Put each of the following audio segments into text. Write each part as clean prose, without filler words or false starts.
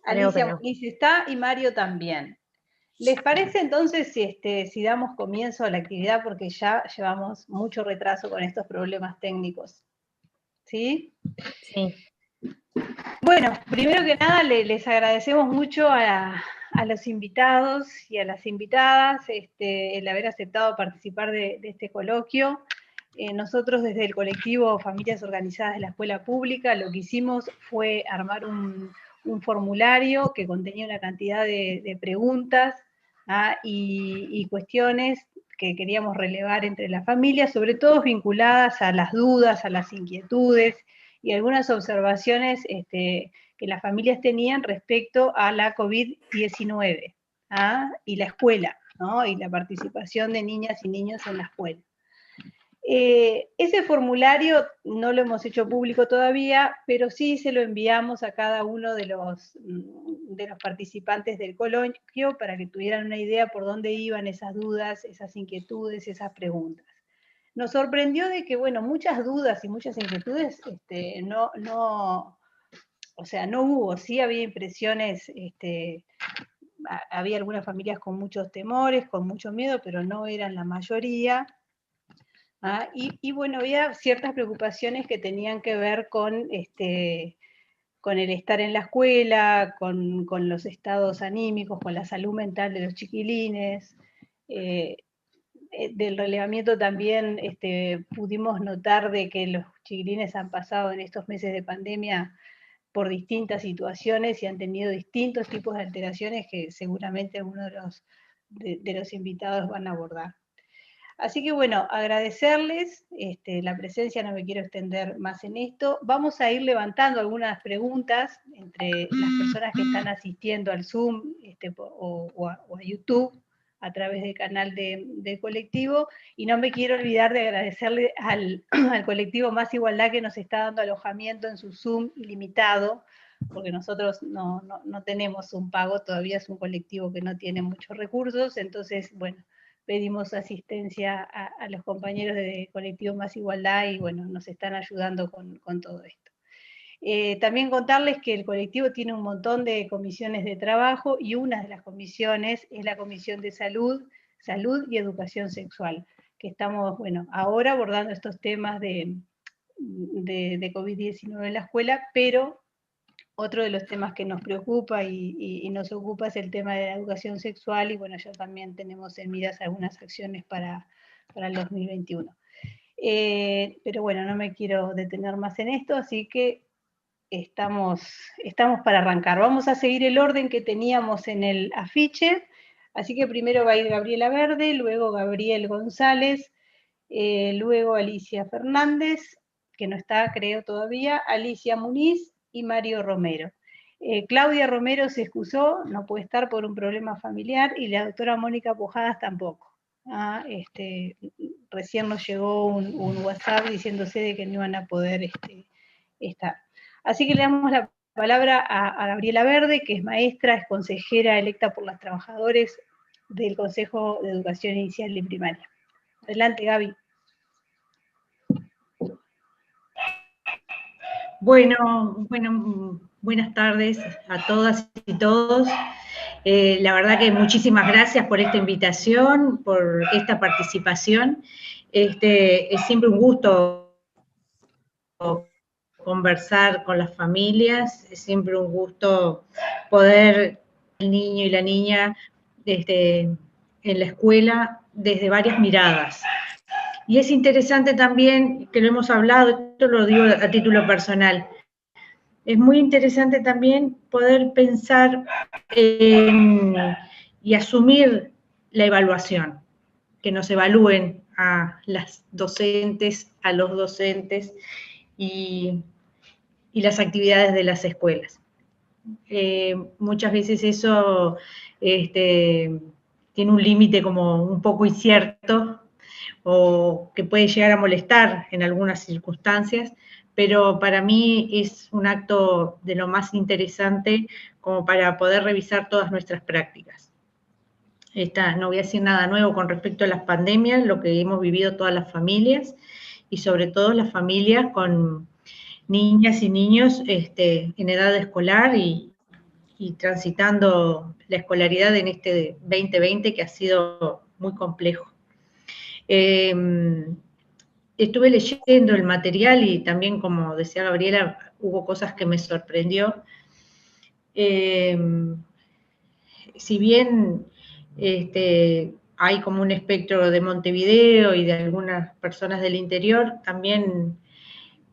Alicia Muniz está y Mario también. ¿Les parece entonces si damos comienzo a la actividad? Porque ya llevamos mucho retraso con estos problemas técnicos. ¿Sí? Sí. Bueno, primero que nada les agradecemos mucho a los invitados y a las invitadas el haber aceptado participar de este coloquio. Nosotros desde el colectivo Familias Organizadas de la Escuela Pública lo que hicimos fue armar un formulario que contenía una cantidad de preguntas y cuestiones que queríamos relevar entre las familias, sobre todo vinculadas a las dudas, a las inquietudes y algunas observaciones que las familias tenían respecto a la COVID-19 y la escuela, ¿no? Y la participación de niñas y niños en la escuela. Ese formulario no lo hemos hecho público todavía, pero sí se lo enviamos a cada uno de los participantes del coloquio para que tuvieran una idea por dónde iban esas dudas, esas inquietudes, esas preguntas. Nos sorprendió de que, bueno, muchas dudas y muchas inquietudes no hubo, sí había impresiones, había algunas familias con muchos temores, con mucho miedo, pero no eran la mayoría. Y bueno, había ciertas preocupaciones que tenían que ver con el estar en la escuela, con los estados anímicos, con la salud mental de los chiquilines. Del relevamiento también pudimos notar de que los chiquilines han pasado en estos meses de pandemia por distintas situaciones y han tenido distintos tipos de alteraciones que seguramente algunos de los invitados van a abordar. Así que bueno, agradecerles la presencia, no me quiero extender más en esto. Vamos a ir levantando algunas preguntas entre las personas que están asistiendo al Zoom o a YouTube a través del canal de colectivo, y no me quiero olvidar de agradecerle al colectivo Más Igualdad que nos está dando alojamiento en su Zoom ilimitado, porque nosotros no tenemos un pago, todavía es un colectivo que no tiene muchos recursos, entonces, bueno, pedimos asistencia a los compañeros de Colectivo Más Igualdad y bueno, nos están ayudando con todo esto. También contarles que el colectivo tiene un montón de comisiones de trabajo y una de las comisiones es la Comisión de Salud y Educación Sexual, que estamos, bueno, ahora abordando estos temas de COVID-19 en la escuela, pero otro de los temas que nos preocupa y nos ocupa es el tema de la educación sexual, y bueno, ya también tenemos en miras algunas acciones para el 2021. Pero bueno, no me quiero detener más en esto, así que estamos para arrancar. Vamos a seguir el orden que teníamos en el afiche, así que primero va a ir Gabriela Verde, luego Gabriel González, luego Alicia Fernández, que no está, creo todavía, Alicia Muniz y Mario Romero. Claudia Romero se excusó, no puede estar por un problema familiar, y la doctora Mónica Pujadas tampoco. Recién nos llegó un WhatsApp diciéndose de que no iban a poder estar. Así que le damos la palabra a Gabriela Verde, que es maestra, es consejera electa por los trabajadores del Consejo de Educación Inicial y Primaria. Adelante, Gaby. Bueno, buenas tardes a todas y todos. La verdad que muchísimas gracias por esta invitación, por esta participación. Es siempre un gusto conversar con las familias, es siempre un gusto poder el niño y la niña en la escuela desde varias miradas. Y es interesante también, que lo hemos hablado, esto lo digo a título personal, es muy interesante también poder pensar y asumir la evaluación, que nos evalúen a las docentes, a los docentes y las actividades de las escuelas. Muchas veces eso tiene un límite como un poco incierto, o que puede llegar a molestar en algunas circunstancias, pero para mí es un acto de lo más interesante como para poder revisar todas nuestras prácticas. No voy a decir nada nuevo con respecto a las pandemias, lo que hemos vivido todas las familias, y sobre todo las familias con niñas y niños en edad escolar y transitando la escolaridad en este 2020 que ha sido muy complejo. Estuve leyendo el material y también, como decía Gabriela, hubo cosas que me sorprendió. Si bien hay como un espectro de Montevideo y de algunas personas del interior, también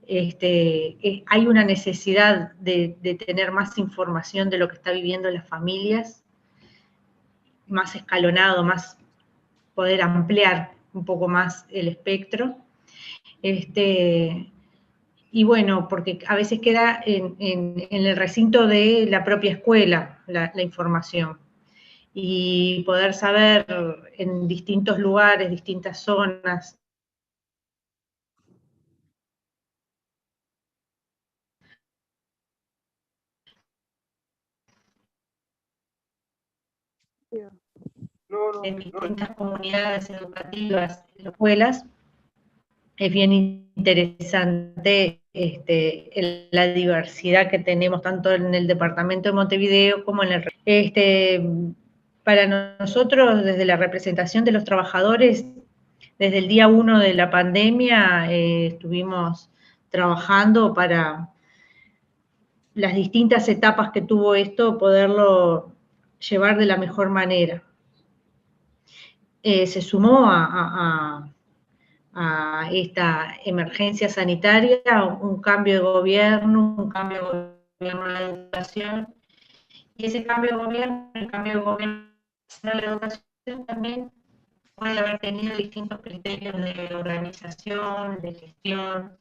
hay una necesidad de tener más información de lo que está viviendo las familias, más escalonado, más poder ampliar un poco más el espectro. Y bueno, porque a veces queda en el recinto de la propia escuela la información. Y poder saber en distintos lugares, distintas zonas, en distintas comunidades educativas, escuelas, es bien interesante la diversidad que tenemos tanto en el departamento de Montevideo como en el... para nosotros, desde la representación de los trabajadores, desde el día 1 de la pandemia estuvimos trabajando para las distintas etapas que tuvo esto, poderlo llevar de la mejor manera. Se sumó a esta emergencia sanitaria un cambio de gobierno, un cambio de gobierno en la educación, y ese cambio de gobierno, el cambio de gobierno en la educación también puede haber tenido distintos criterios de organización, de gestión,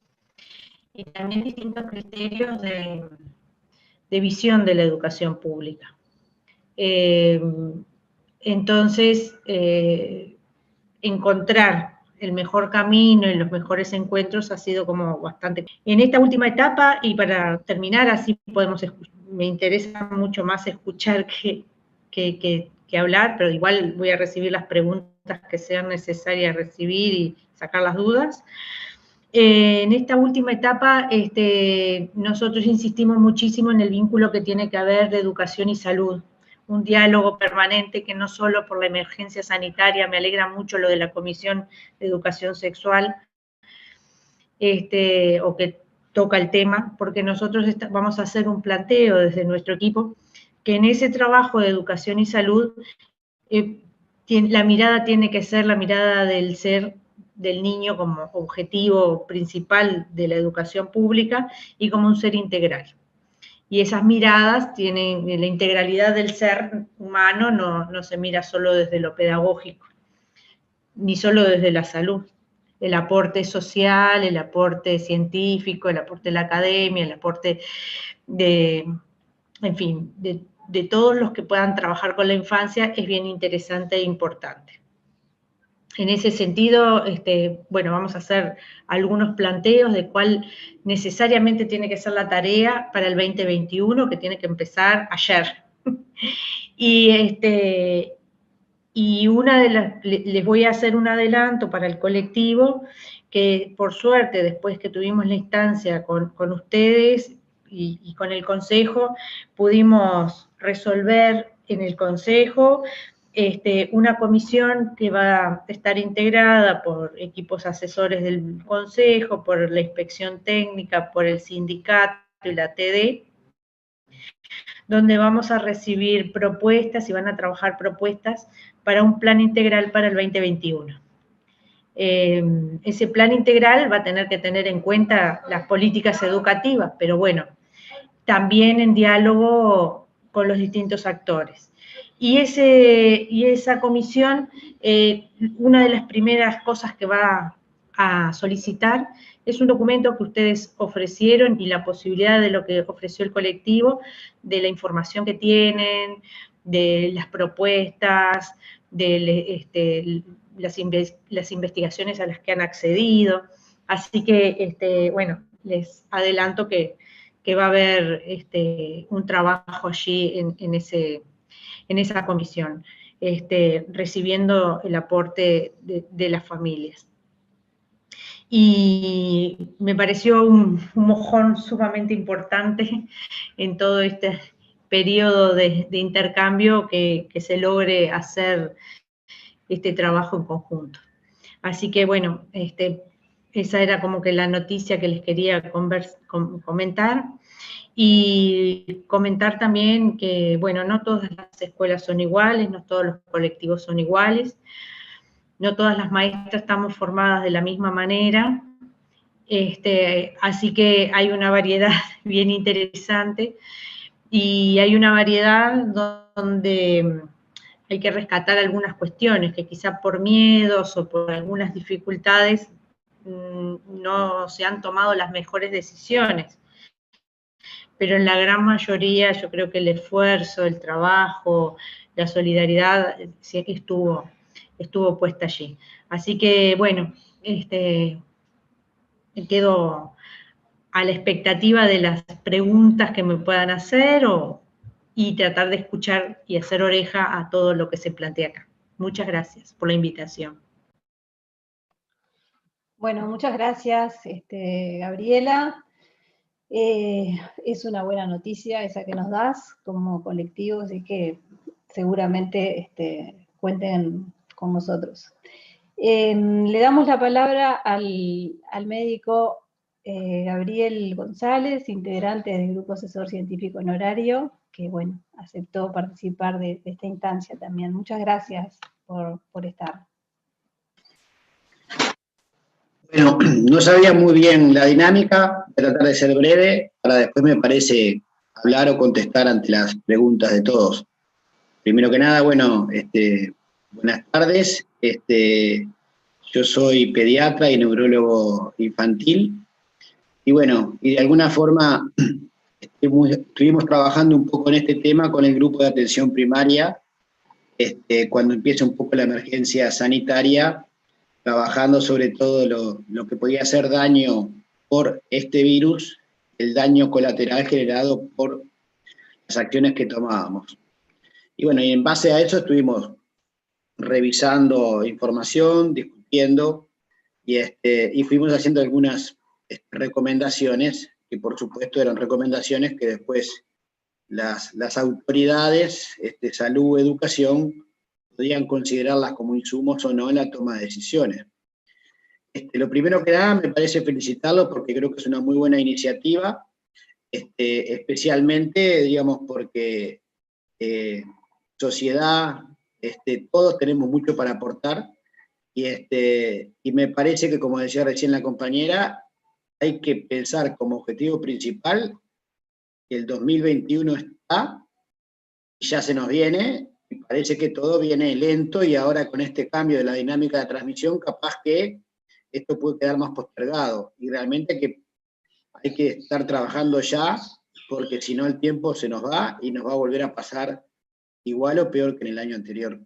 y también distintos criterios de visión de la educación pública. Entonces, encontrar el mejor camino y los mejores encuentros ha sido como bastante... En esta última etapa, y para terminar, así podemos me interesa mucho más escuchar que hablar, pero igual voy a recibir las preguntas que sean necesarias recibir y sacar las dudas. En esta última etapa, nosotros insistimos muchísimo en el vínculo que tiene que haber de educación y salud, un diálogo permanente que no solo por la emergencia sanitaria, me alegra mucho lo de la Comisión de Educación Sexual, o que toca el tema, porque nosotros vamos a hacer un planteo desde nuestro equipo, que en ese trabajo de educación y salud, la mirada tiene que ser la mirada del ser del niño como objetivo principal de la educación pública y como un ser integral. Y esas miradas tienen, la integralidad del ser humano no se mira solo desde lo pedagógico, ni solo desde la salud. El aporte social, el aporte científico, el aporte de la academia, el aporte en fin, de todos los que puedan trabajar con la infancia es bien interesante e importante. En ese sentido, bueno, vamos a hacer algunos planteos de cuál necesariamente tiene que ser la tarea para el 2021, que tiene que empezar ayer. Y una de las, les voy a hacer un adelanto para el colectivo, que por suerte, después que tuvimos la instancia con ustedes y con el Consejo, pudimos resolver en el Consejo una comisión que va a estar integrada por equipos asesores del Consejo, por la Inspección Técnica, por el sindicato y la TD, donde vamos a recibir propuestas y van a trabajar propuestas para un plan integral para el 2021. Ese plan integral va a tener que tener en cuenta las políticas educativas, pero bueno, también en diálogo con los distintos actores. Y esa comisión, una de las primeras cosas que va a solicitar es un documento que ustedes ofrecieron y la posibilidad de lo que ofreció el colectivo, de la información que tienen, de las propuestas, de las investigaciones a las que han accedido. Así que, bueno, les adelanto que va a haber un trabajo allí en esa comisión, recibiendo el aporte de las familias. y me pareció un mojón sumamente importante en todo este periodo de intercambio que se logre hacer este trabajo en conjunto. Así que bueno, esa era como que la noticia que les quería comentar. Y comentar también que, bueno, no todas las escuelas son iguales, no todos los colectivos son iguales, no todas las maestras estamos formadas de la misma manera, así que hay una variedad bien interesante y hay una variedad donde hay que rescatar algunas cuestiones que quizá por miedos o por algunas dificultades no se han tomado las mejores decisiones. Pero en la gran mayoría yo creo que el esfuerzo, el trabajo, la solidaridad estuvo puesta allí. Así que, bueno, quedo a la expectativa de las preguntas que me puedan hacer y tratar de escuchar y hacer oreja a todo lo que se plantea acá. Muchas gracias por la invitación. Bueno, muchas gracias, Gabriela. Es una buena noticia esa que nos das como colectivo, así que seguramente cuenten con nosotros. Le damos la palabra al médico Gabriel González, integrante del Grupo Asesor Científico Honorario, que bueno, aceptó participar de esta instancia también. Muchas gracias por estar. Bueno, no sabía muy bien la dinámica, voy a tratar de ser breve, para después me parece hablar o contestar ante las preguntas de todos. Primero que nada, bueno, buenas tardes, yo soy pediatra y neurólogo infantil, y bueno, y de alguna forma estuvimos trabajando un poco en este tema con el grupo de atención primaria, cuando empieza un poco la emergencia sanitaria, trabajando sobre todo lo que podía hacer daño por este virus, el daño colateral generado por las acciones que tomábamos. Y bueno, y en base a eso estuvimos revisando información, discutiendo, y fuimos haciendo algunas recomendaciones, que por supuesto eran recomendaciones que después las autoridades, salud, educación, podían considerarlas como insumos o no en la toma de decisiones. Lo primero que nada, me parece felicitarlo porque creo que es una muy buena iniciativa, especialmente, digamos, porque sociedad, todos tenemos mucho para aportar, y me parece que, como decía recién la compañera, hay que pensar como objetivo principal que el 2021 está, y ya se nos viene, y parece que todo viene lento, y ahora con este cambio de la dinámica de transmisión, capaz que esto puede quedar más postergado, y realmente que hay que estar trabajando ya, porque si no el tiempo se nos va, y nos va a volver a pasar igual o peor que en el año anterior.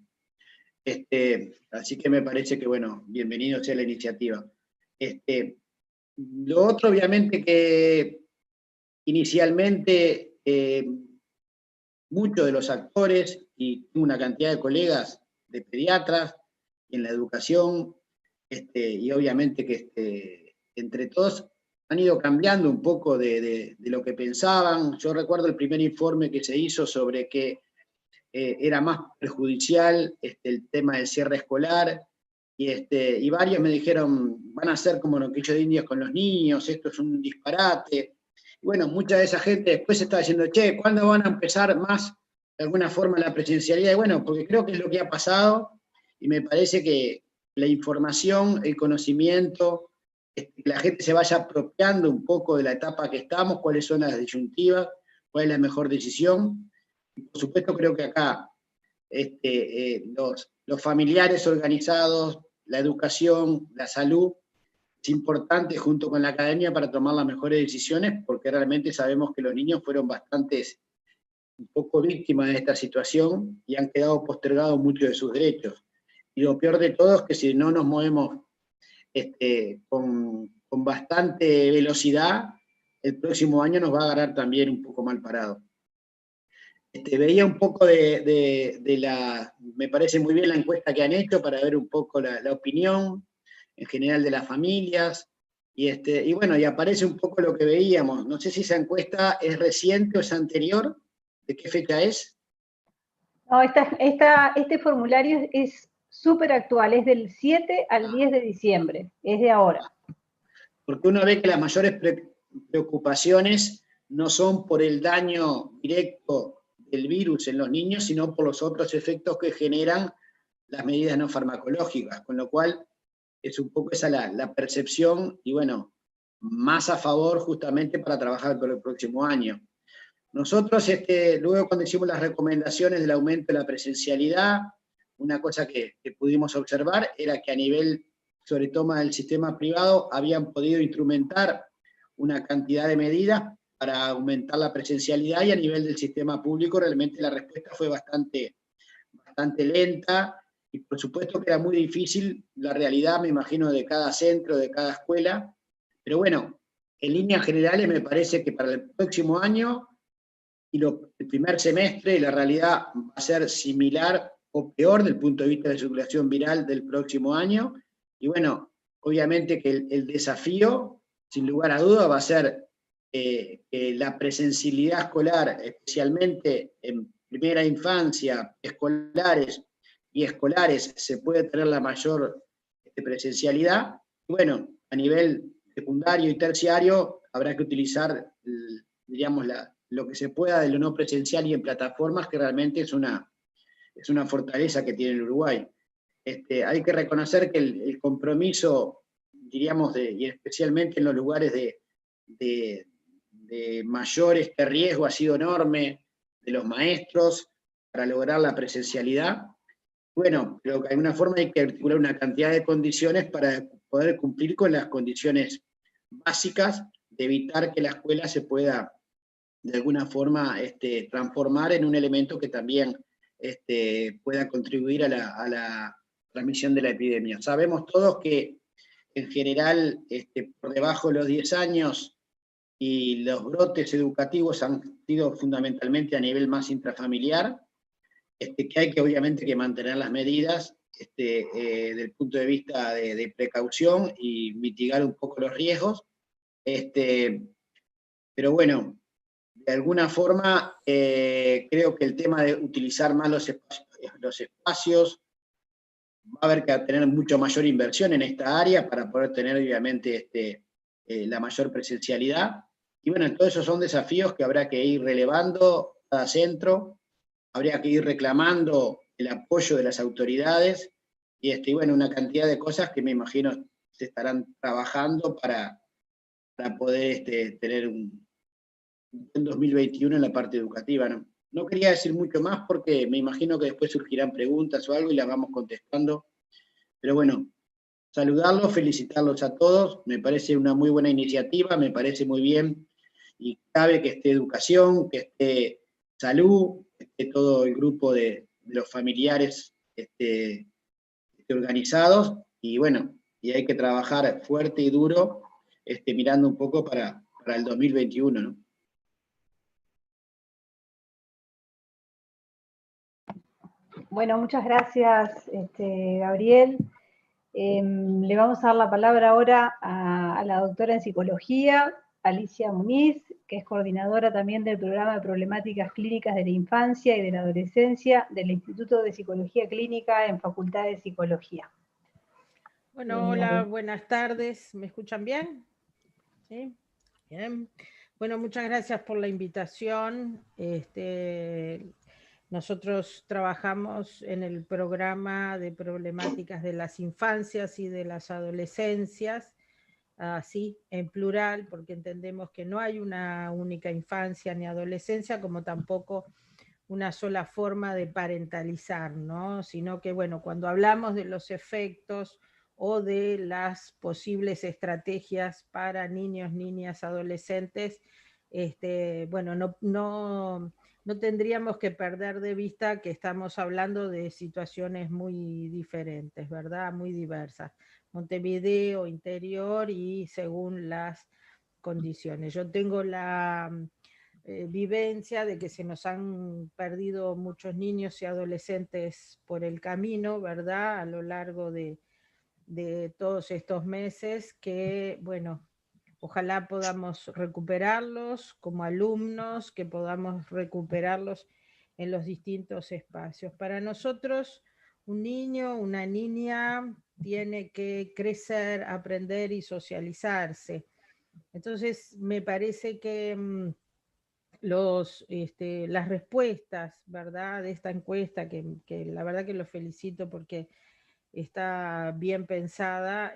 Así que me parece que, bueno, bienvenido sea la iniciativa. Lo otro, obviamente, que inicialmente muchos de los actores, y tengo una cantidad de colegas de pediatras en la educación, y obviamente que entre todos han ido cambiando un poco de lo que pensaban. Yo recuerdo el primer informe que se hizo sobre que era más perjudicial el tema del cierre escolar, y varios me dijeron, van a ser como lo que hizo de Indias con los niños, esto es un disparate. Y bueno, mucha de esa gente después estaba diciendo, che, ¿cuándo van a empezar más, de alguna forma, la presencialidad? Y bueno, porque creo que es lo que ha pasado, y me parece que la información, el conocimiento, que la gente se vaya apropiando un poco de la etapa que estamos, cuáles son las disyuntivas, cuál es la mejor decisión. Y por supuesto creo que acá los familiares organizados, la educación, la salud, es importante junto con la academia para tomar las mejores decisiones, porque realmente sabemos que los niños fueron un poco víctimas de esta situación y han quedado postergados muchos de sus derechos. Y lo peor de todo es que si no nos movemos con bastante velocidad, el próximo año nos va a agarrar también un poco mal parado. Veía un poco me parece muy bien la encuesta que han hecho para ver un poco la opinión en general de las familias, Y bueno, y aparece un poco lo que veíamos. No sé si esa encuesta es reciente o es anterior. ¿De qué fecha es? No, este formulario es súper actual, es del 7 al 10 de diciembre, es de ahora. Porque uno ve que las mayores preocupaciones no son por el daño directo del virus en los niños, sino por los otros efectos que generan las medidas no farmacológicas, con lo cual es un poco esa la percepción, y bueno, más a favor justamente para trabajar por el próximo año. Nosotros, luego cuando hicimos las recomendaciones del aumento de la presencialidad, una cosa que pudimos observar era que a nivel, sobre todo del sistema privado, habían podido instrumentar una cantidad de medidas para aumentar la presencialidad, y a nivel del sistema público realmente la respuesta fue bastante lenta, y por supuesto que era muy difícil la realidad, me imagino, de cada centro, de cada escuela, pero bueno, en líneas generales me parece que para el próximo año y el primer semestre la realidad va a ser similar o peor del punto de vista de la circulación viral del próximo año, y bueno, obviamente que el desafío, sin lugar a duda, va a ser que la presencialidad escolar, especialmente en primera infancia, escolares y escolares, se puede tener la mayor presencialidad. Bueno, a nivel secundario y terciario habrá que utilizar, digamos, lo que se pueda de lo no presencial y en plataformas, que realmente es una fortaleza que tiene el Uruguay. Hay que reconocer que el compromiso, diríamos, y especialmente en los lugares de mayor riesgo, ha sido enorme, de los maestros, para lograr la presencialidad. Bueno, pero de alguna forma hay que articular una cantidad de condiciones para poder cumplir con las condiciones básicas de evitar que la escuela se pueda de alguna forma transformar en un elemento que también pueda contribuir a la transmisión de la epidemia. Sabemos todos que en general por debajo de los 10 años y los brotes educativos han sido fundamentalmente a nivel más intrafamiliar, que hay que obviamente que mantener las medidas desde el punto de vista de precaución y mitigar un poco los riesgos, pero bueno, de alguna forma creo que el tema de utilizar más los espacios, va a haber que tener mucho mayor inversión en esta área para poder tener obviamente la mayor presencialidad, y bueno, todos esos son desafíos que habrá que ir relevando cada centro, habría que ir reclamando el apoyo de las autoridades, y bueno, una cantidad de cosas que me imagino se estarán trabajando para poder tener un 2021 en la parte educativa. No quería decir mucho más porque me imagino que después surgirán preguntas o algo y las vamos contestando, pero bueno, saludarlos, felicitarlos a todos, me parece una muy buena iniciativa, me parece muy bien, y cabe que esté educación, que esté salud, que esté todo el grupo de los familiares organizados, y bueno, y hay que trabajar fuerte y duro, mirando un poco para el 2021, ¿no? Bueno, muchas gracias, Gabriel. Le vamos a dar la palabra ahora a la doctora en psicología, Alicia Muniz, que es coordinadora también del programa de problemáticas clínicas de la infancia y de la adolescencia del Instituto de Psicología Clínica en Facultad de Psicología. Bueno, hola, buenas tardes. ¿Me escuchan bien? ¿Sí? Bien. Bueno, muchas gracias por la invitación. Nosotros trabajamos en el programa de problemáticas de las infancias y de las adolescencias, así en plural, porque entendemos que no hay una única infancia ni adolescencia, como tampoco una sola forma de parentalizar, ¿no? Sino que, bueno, cuando hablamos de los efectos o de las posibles estrategias para niños, niñas, adolescentes, bueno, no tendríamos que perder de vista que estamos hablando de situaciones muy diferentes, ¿verdad? Muy diversas. Montevideo, interior y según las condiciones. Yo tengo la vivencia de que se nos han perdido muchos niños y adolescentes por el camino, ¿verdad? A lo largo de de todos estos meses que, bueno, ojalá podamos recuperarlos como alumnos, que podamos recuperarlos en los distintos espacios. Para nosotros, un niño, una niña tiene que crecer, aprender y socializarse. Entonces, me parece que las respuestas, ¿verdad?, de esta encuesta, que la verdad que los felicito porque está bien pensada,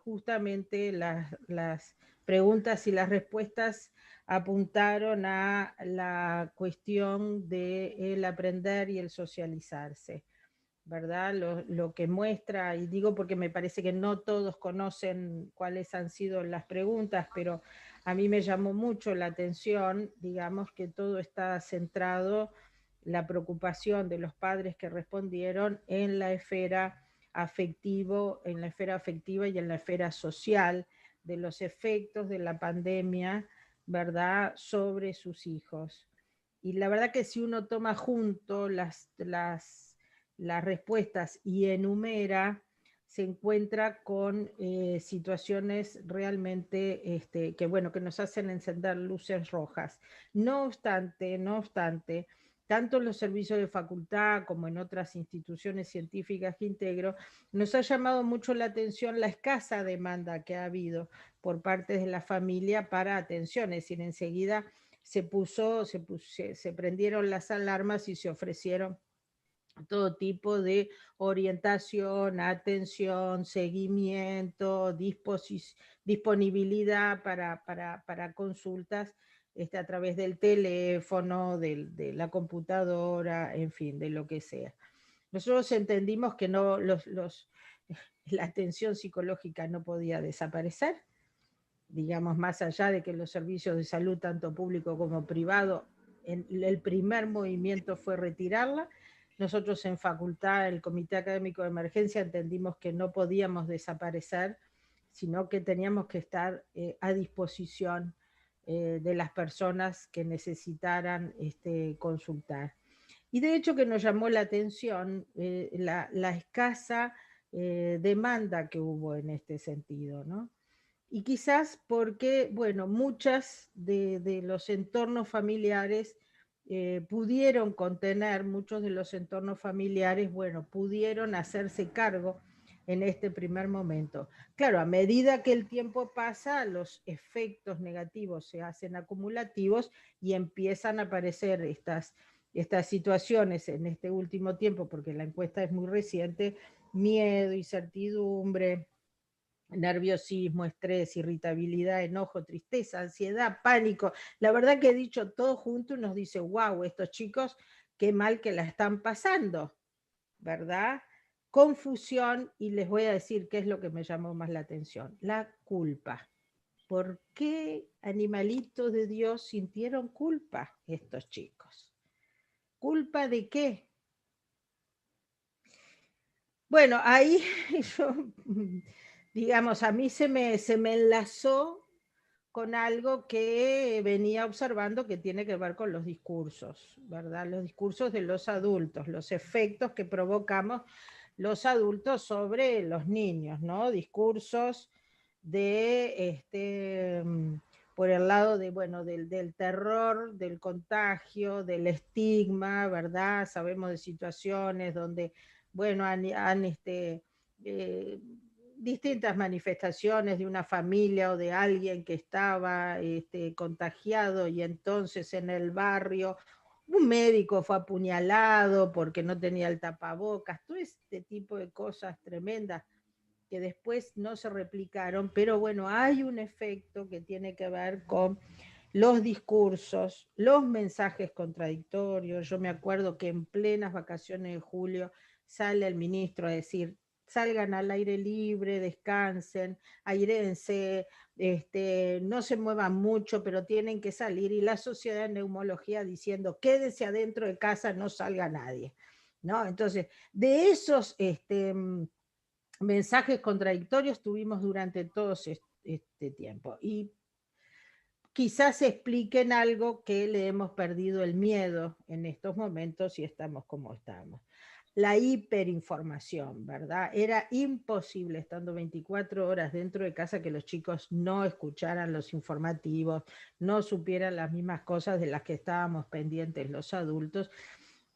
justamente las preguntas y las respuestas apuntaron a la cuestión del aprender y el socializarse, ¿verdad? Lo que muestra, y digo porque me parece que no todos conocen cuáles han sido las preguntas, pero a mí me llamó mucho la atención, digamos, que todo está centrado, la preocupación de los padres que respondieron en la esfera en la esfera afectiva y en la esfera social, de los efectos de la pandemia, ¿verdad?, sobre sus hijos. Y la verdad que si uno toma junto las respuestas y enumera, se encuentra con situaciones realmente que, bueno, que nos hacen encender luces rojas. No obstante, tanto en los servicios de facultad como en otras instituciones científicas que integro, nos ha llamado mucho la atención la escasa demanda que ha habido por parte de la familia para atención, es decir, enseguida se prendieron las alarmas y se ofrecieron todo tipo de orientación, atención, seguimiento, disponibilidad para consultas a través del teléfono, de la computadora, en fin, de lo que sea. Nosotros entendimos que no, la atención psicológica no podía desaparecer, digamos, más allá de que los servicios de salud, tanto público como privado, el primer movimiento fue retirarla. Nosotros en facultad, el Comité Académico de Emergencia, entendimos que no podíamos desaparecer, sino que teníamos que estar a disposición de las personas que necesitaran consultar. Y de hecho que nos llamó la atención la escasa demanda que hubo en este sentido, ¿no? Y quizás porque, bueno, muchas de los entornos familiares pudieron contener, muchos de los entornos familiares, bueno, pudieron hacerse cargo en este primer momento. Claro, a medida que el tiempo pasa, los efectos negativos se hacen acumulativos y empiezan a aparecer estas situaciones en este último tiempo, porque la encuesta es muy reciente: miedo, incertidumbre, nerviosismo, estrés, irritabilidad, enojo, tristeza, ansiedad, pánico. La verdad que he dicho todo junto y nos dice, wow, estos chicos, qué mal que la están pasando, ¿verdad? Confusión, y les voy a decir qué es lo que me llamó más la atención: la culpa. ¿Por qué, animalitos de Dios, sintieron culpa estos chicos? ¿Culpa de qué? Bueno, ahí yo, digamos, a mí se me enlazó con algo que venía observando que tiene que ver con los discursos, ¿verdad? Los discursos de los adultos, los efectos que provocamos los adultos sobre los niños, ¿no? Discursos de, por el lado de, bueno, del terror, del contagio, del estigma, ¿verdad? Sabemos de situaciones donde, bueno, han distintas manifestaciones de una familia o de alguien que estaba contagiado, y entonces en el barrio un médico fue apuñalado porque no tenía el tapabocas, todo este tipo de cosas tremendas que después no se replicaron, pero bueno, hay un efecto que tiene que ver con los discursos, los mensajes contradictorios. Yo me acuerdo que en plenas vacaciones de julio sale el ministro a decir: salgan al aire libre, descansen, airéense, no se muevan mucho, pero tienen que salir. Y la Sociedad de Neumología diciendo: quédense adentro de casa, no salga nadie, ¿no? Entonces, de esos mensajes contradictorios tuvimos durante todo este tiempo. Y quizás expliquen algo que le hemos perdido el miedo en estos momentos y estamos como estamos. la hiperinformación, ¿verdad? Era imposible, estando 24 horas dentro de casa, que los chicos no escucharan los informativos, no supieran las mismas cosas de las que estábamos pendientes los adultos.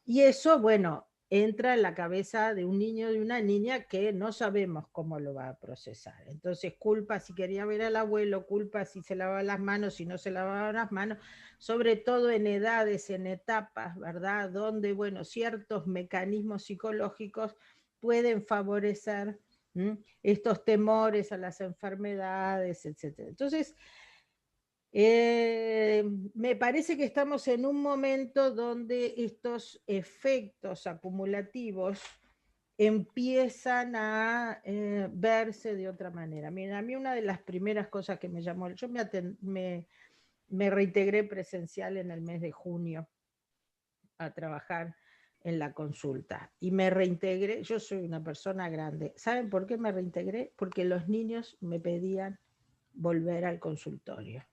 Y eso, bueno, entra en la cabeza de un niño, de una niña, que no sabemos cómo lo va a procesar. Entonces, culpa si quería ver al abuelo, culpa si se lavaba las manos, si no se lavaba las manos, sobre todo en edades, en etapas, ¿verdad? Donde, bueno, ciertos mecanismos psicológicos pueden favorecer estos temores a las enfermedades, etc. Entonces, me parece que estamos en un momento donde estos efectos acumulativos empiezan a verse de otra manera. Miren, a mí una de las primeras cosas que me llamó, yo me reintegré presencial en el mes de junio a trabajar en la consulta, y me reintegré. Yo soy una persona grande. ¿Saben por qué me reintegré? Porque los niños me pedían volver al consultorio.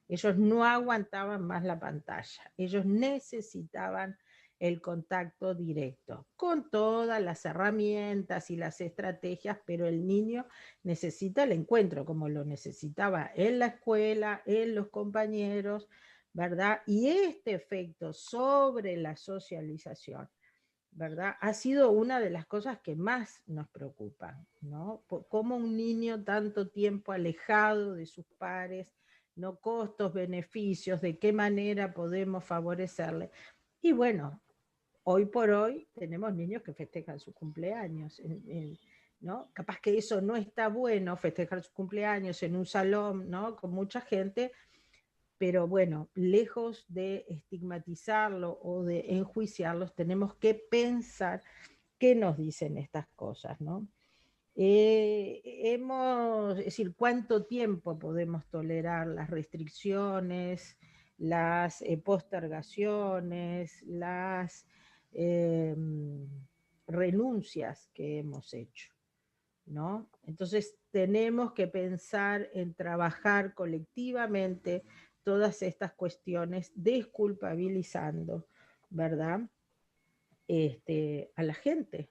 Ellos no aguantaban más la pantalla, ellos necesitaban el contacto directo, con todas las herramientas y las estrategias, pero el niño necesita el encuentro, como lo necesitaba en la escuela, en los compañeros, ¿verdad? Y este efecto sobre la socialización, ¿verdad?, ha sido una de las cosas que más nos preocupan, ¿no? Cómo un niño tanto tiempo alejado de sus pares, no, costos, beneficios, de qué manera podemos favorecerle. Y bueno, hoy por hoy tenemos niños que festejan sus cumpleaños, ¿no? Capaz que eso no está bueno, festejar sus cumpleaños en un salón, ¿no?, con mucha gente, pero bueno, lejos de estigmatizarlo o de enjuiciarlos, tenemos que pensar qué nos dicen estas cosas, ¿no? Es decir, cuánto tiempo podemos tolerar las restricciones, las postergaciones, las renuncias que hemos hecho, ¿no? Entonces tenemos que pensar en trabajar colectivamente todas estas cuestiones, desculpabilizando, ¿verdad?, a la gente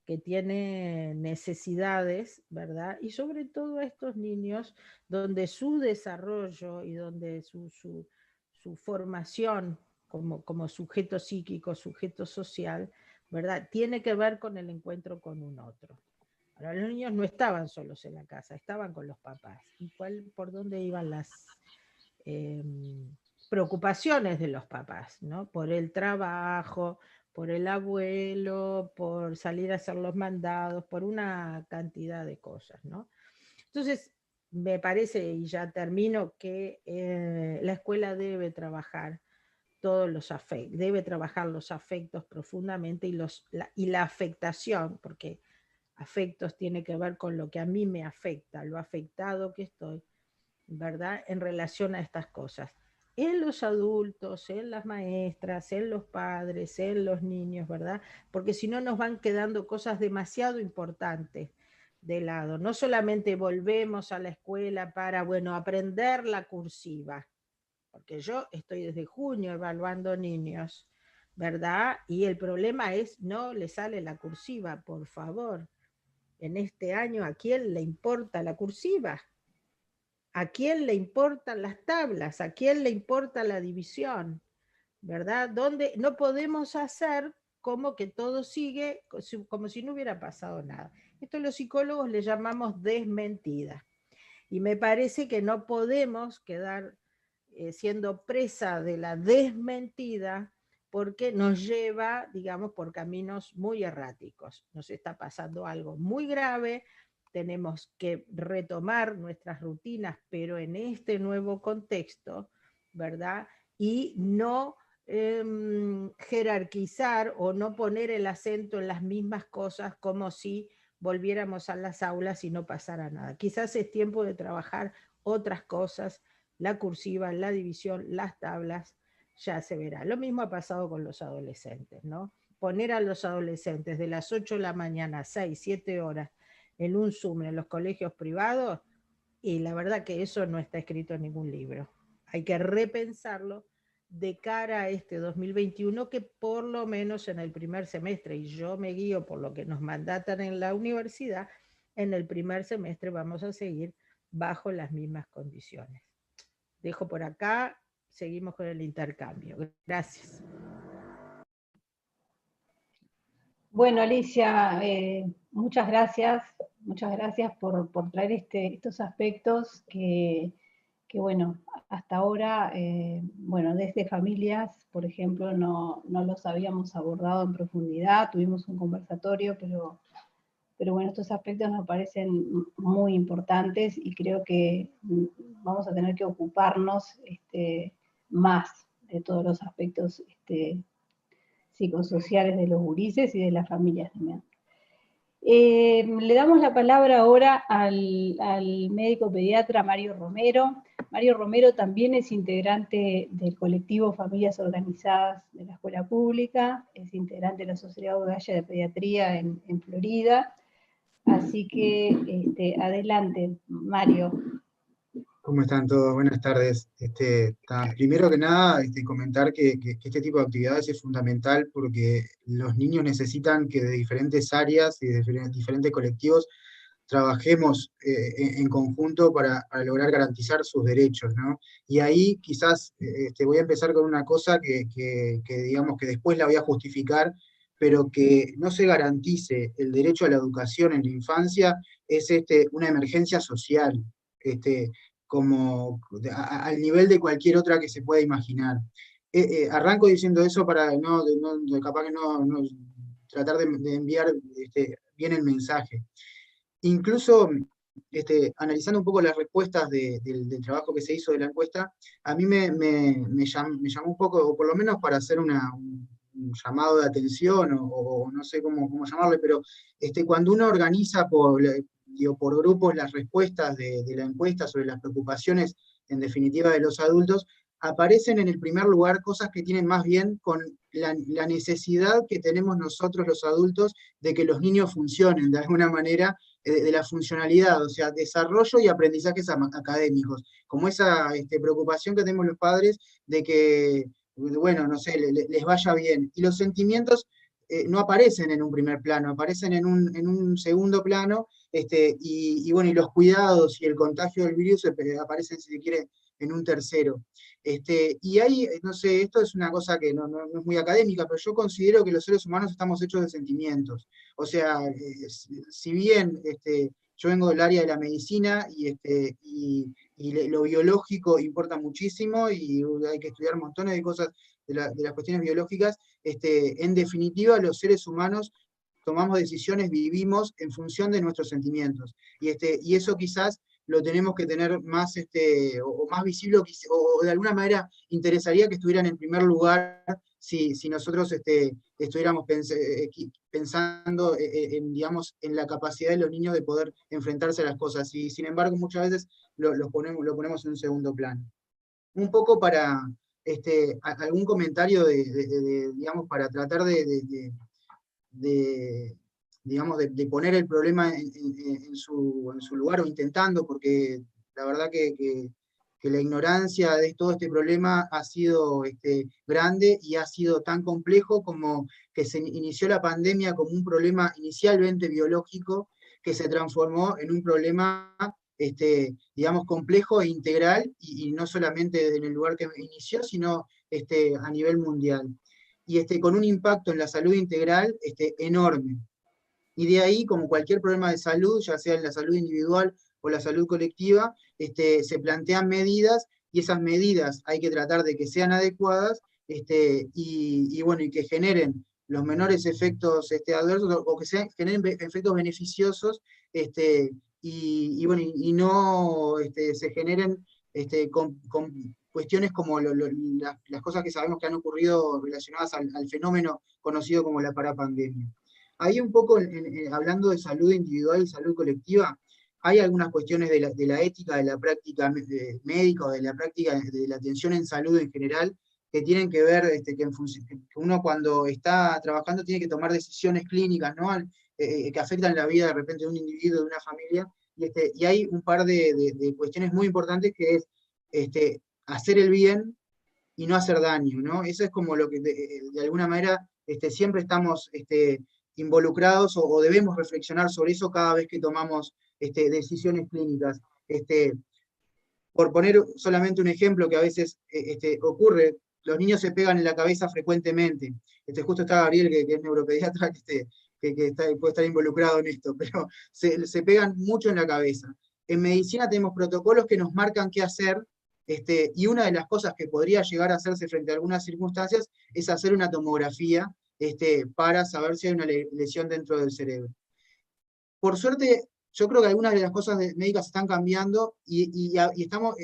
que tiene necesidades, ¿verdad? Y sobre todo a estos niños, donde su desarrollo y donde su formación como sujeto psíquico, sujeto social, ¿verdad?, tiene que ver con el encuentro con un otro. Ahora, los niños no estaban solos en la casa, estaban con los papás. ¿Y por dónde iban las preocupaciones de los papás, ¿no? Por el trabajo, por el abuelo, por salir a hacer los mandados, por una cantidad de cosas, ¿no? Entonces, me parece, y ya termino, que la escuela debe trabajar todos los afectos, debe trabajar los afectos profundamente y la afectación, porque afectos tiene que ver con lo que a mí me afecta, lo afectado que estoy, ¿verdad?, en relación a estas cosas. En los adultos, en las maestras, en los padres, en los niños, ¿verdad? Porque si no nos van quedando cosas demasiado importantes de lado. No solamente volvemos a la escuela para, bueno, aprender la cursiva, porque yo estoy desde junio evaluando niños, ¿verdad? Y el problema es, no le sale la cursiva, por favor. En este año, ¿a quién le importa la cursiva? ¿A quién le importan las tablas? ¿A quién le importa la división? ¿Verdad? Donde no podemos hacer como que todo sigue como si no hubiera pasado nada. Esto los psicólogos le llamamos desmentida. Y me parece que no podemos quedar siendo presa de la desmentida, porque nos lleva, digamos, por caminos muy erráticos. Nos está pasando algo muy grave, tenemos que retomar nuestras rutinas, pero en este nuevo contexto, ¿verdad? Y no jerarquizar o no poner el acento en las mismas cosas como si volviéramos a las aulas y no pasara nada. Quizás es tiempo de trabajar otras cosas, la cursiva, la división, las tablas, ya se verá. Lo mismo ha pasado con los adolescentes, ¿no? Poner a los adolescentes de las 8 de la mañana a 6, 7 horas en un Zoom en los colegios privados, y la verdad que eso no está escrito en ningún libro. Hay que repensarlo de cara a este 2021, que por lo menos en el primer semestre, y yo me guío por lo que nos mandatan en la universidad, en el primer semestre vamos a seguir bajo las mismas condiciones. Dejo por acá, seguimos con el intercambio. Gracias. Bueno, Alicia, muchas gracias por traer estos aspectos que bueno, hasta ahora, bueno, desde familias, por ejemplo, no los habíamos abordado en profundidad, tuvimos un conversatorio, pero bueno, estos aspectos nos parecen muy importantes y creo que vamos a tener que ocuparnos más de todos los aspectos psicosociales de los gurises y de las familias también. Le damos la palabra ahora al médico pediatra Mario Romero. Mario Romero también es integrante del colectivo Familias Organizadas de la Escuela Pública, es integrante de la Sociedad Uruguaya de Pediatría en Florida. Así que adelante, Mario. ¿Cómo están todos? Buenas tardes. Primero que nada, comentar que este tipo de actividades es fundamental porque los niños necesitan que de diferentes áreas y de diferentes colectivos trabajemos en conjunto para lograr garantizar sus derechos, ¿no? Y ahí quizás voy a empezar con una cosa que digamos que después la voy a justificar, pero que no se garantice el derecho a la educación en la infancia es una emergencia social, como al nivel de cualquier otra que se pueda imaginar. Arranco diciendo eso para capaz que no tratar de enviar bien el mensaje. Incluso analizando un poco las respuestas del trabajo que se hizo de la encuesta, a mí me llamó un poco, o por lo menos para hacer un llamado de atención, o no sé cómo llamarle, pero cuando uno organiza por grupos las respuestas de la encuesta sobre las preocupaciones, en definitiva, de los adultos, aparecen en el primer lugar cosas que tienen más bien con la necesidad que tenemos nosotros los adultos de que los niños funcionen de alguna manera, de la funcionalidad, o sea, desarrollo y aprendizajes académicos, como esa preocupación que tenemos los padres de que, bueno, no sé, les vaya bien. Y los sentimientos no aparecen en un primer plano, aparecen en un segundo plano, y bueno, y los cuidados y el contagio del virus aparecen, si se quiere, en un tercero. Y ahí, no sé, esto es una cosa que no es muy académica, pero yo considero que los seres humanos estamos hechos de sentimientos. O sea, si bien yo vengo del área de la medicina y lo biológico importa muchísimo y hay que estudiar montones de cosas de las cuestiones biológicas, en definitiva los seres humanos tomamos decisiones, vivimos en función de nuestros sentimientos. Y eso quizás lo tenemos que tener más, o más visible, o de alguna manera interesaría que estuvieran en primer lugar si nosotros estuviéramos pensando digamos, en la capacidad de los niños de poder enfrentarse a las cosas. Y sin embargo, muchas veces lo ponemos en un segundo plano. Un poco para algún comentario digamos, para tratar digamos, de poner el problema en su lugar, o intentando, porque la verdad que la ignorancia de todo este problema ha sido grande y ha sido tan complejo como que se inició la pandemia como un problema inicialmente biológico que se transformó en un problema digamos, complejo e integral, y no solamente en el lugar que inició, sino a nivel mundial. Y con un impacto en la salud integral enorme. Y de ahí, como cualquier problema de salud, ya sea en la salud individual o la salud colectiva, se plantean medidas, y esas medidas hay que tratar de que sean adecuadas, y bueno, y que generen los menores efectos adversos, o que generen efectos beneficiosos, y bueno, y no se generen con cuestiones como las cosas que sabemos que han ocurrido relacionadas al fenómeno conocido como la parapandemia. Ahí un poco, hablando de salud individual y salud colectiva, hay algunas cuestiones de la ética, de la práctica médica, o de la práctica de la atención en salud en general, que tienen que ver que uno cuando está trabajando tiene que tomar decisiones clínicas, ¿no? Que afectan la vida de repente de un individuo, de una familia, y hay un par de cuestiones muy importantes, que es hacer el bien, y no hacer daño, ¿no? Eso es como lo que de alguna manera siempre estamos involucrados o debemos reflexionar sobre eso cada vez que tomamos decisiones clínicas. Por poner solamente un ejemplo que a veces ocurre, los niños se pegan en la cabeza frecuentemente. Justo está Gabriel, que es neuropediatra, puede estar involucrado en esto, pero se pegan mucho en la cabeza. En medicina tenemos protocolos que nos marcan qué hacer, y una de las cosas que podría llegar a hacerse frente a algunas circunstancias es hacer una tomografía para saber si hay una lesión dentro del cerebro. Por suerte, yo creo que algunas de las cosas médicas están cambiando y estamos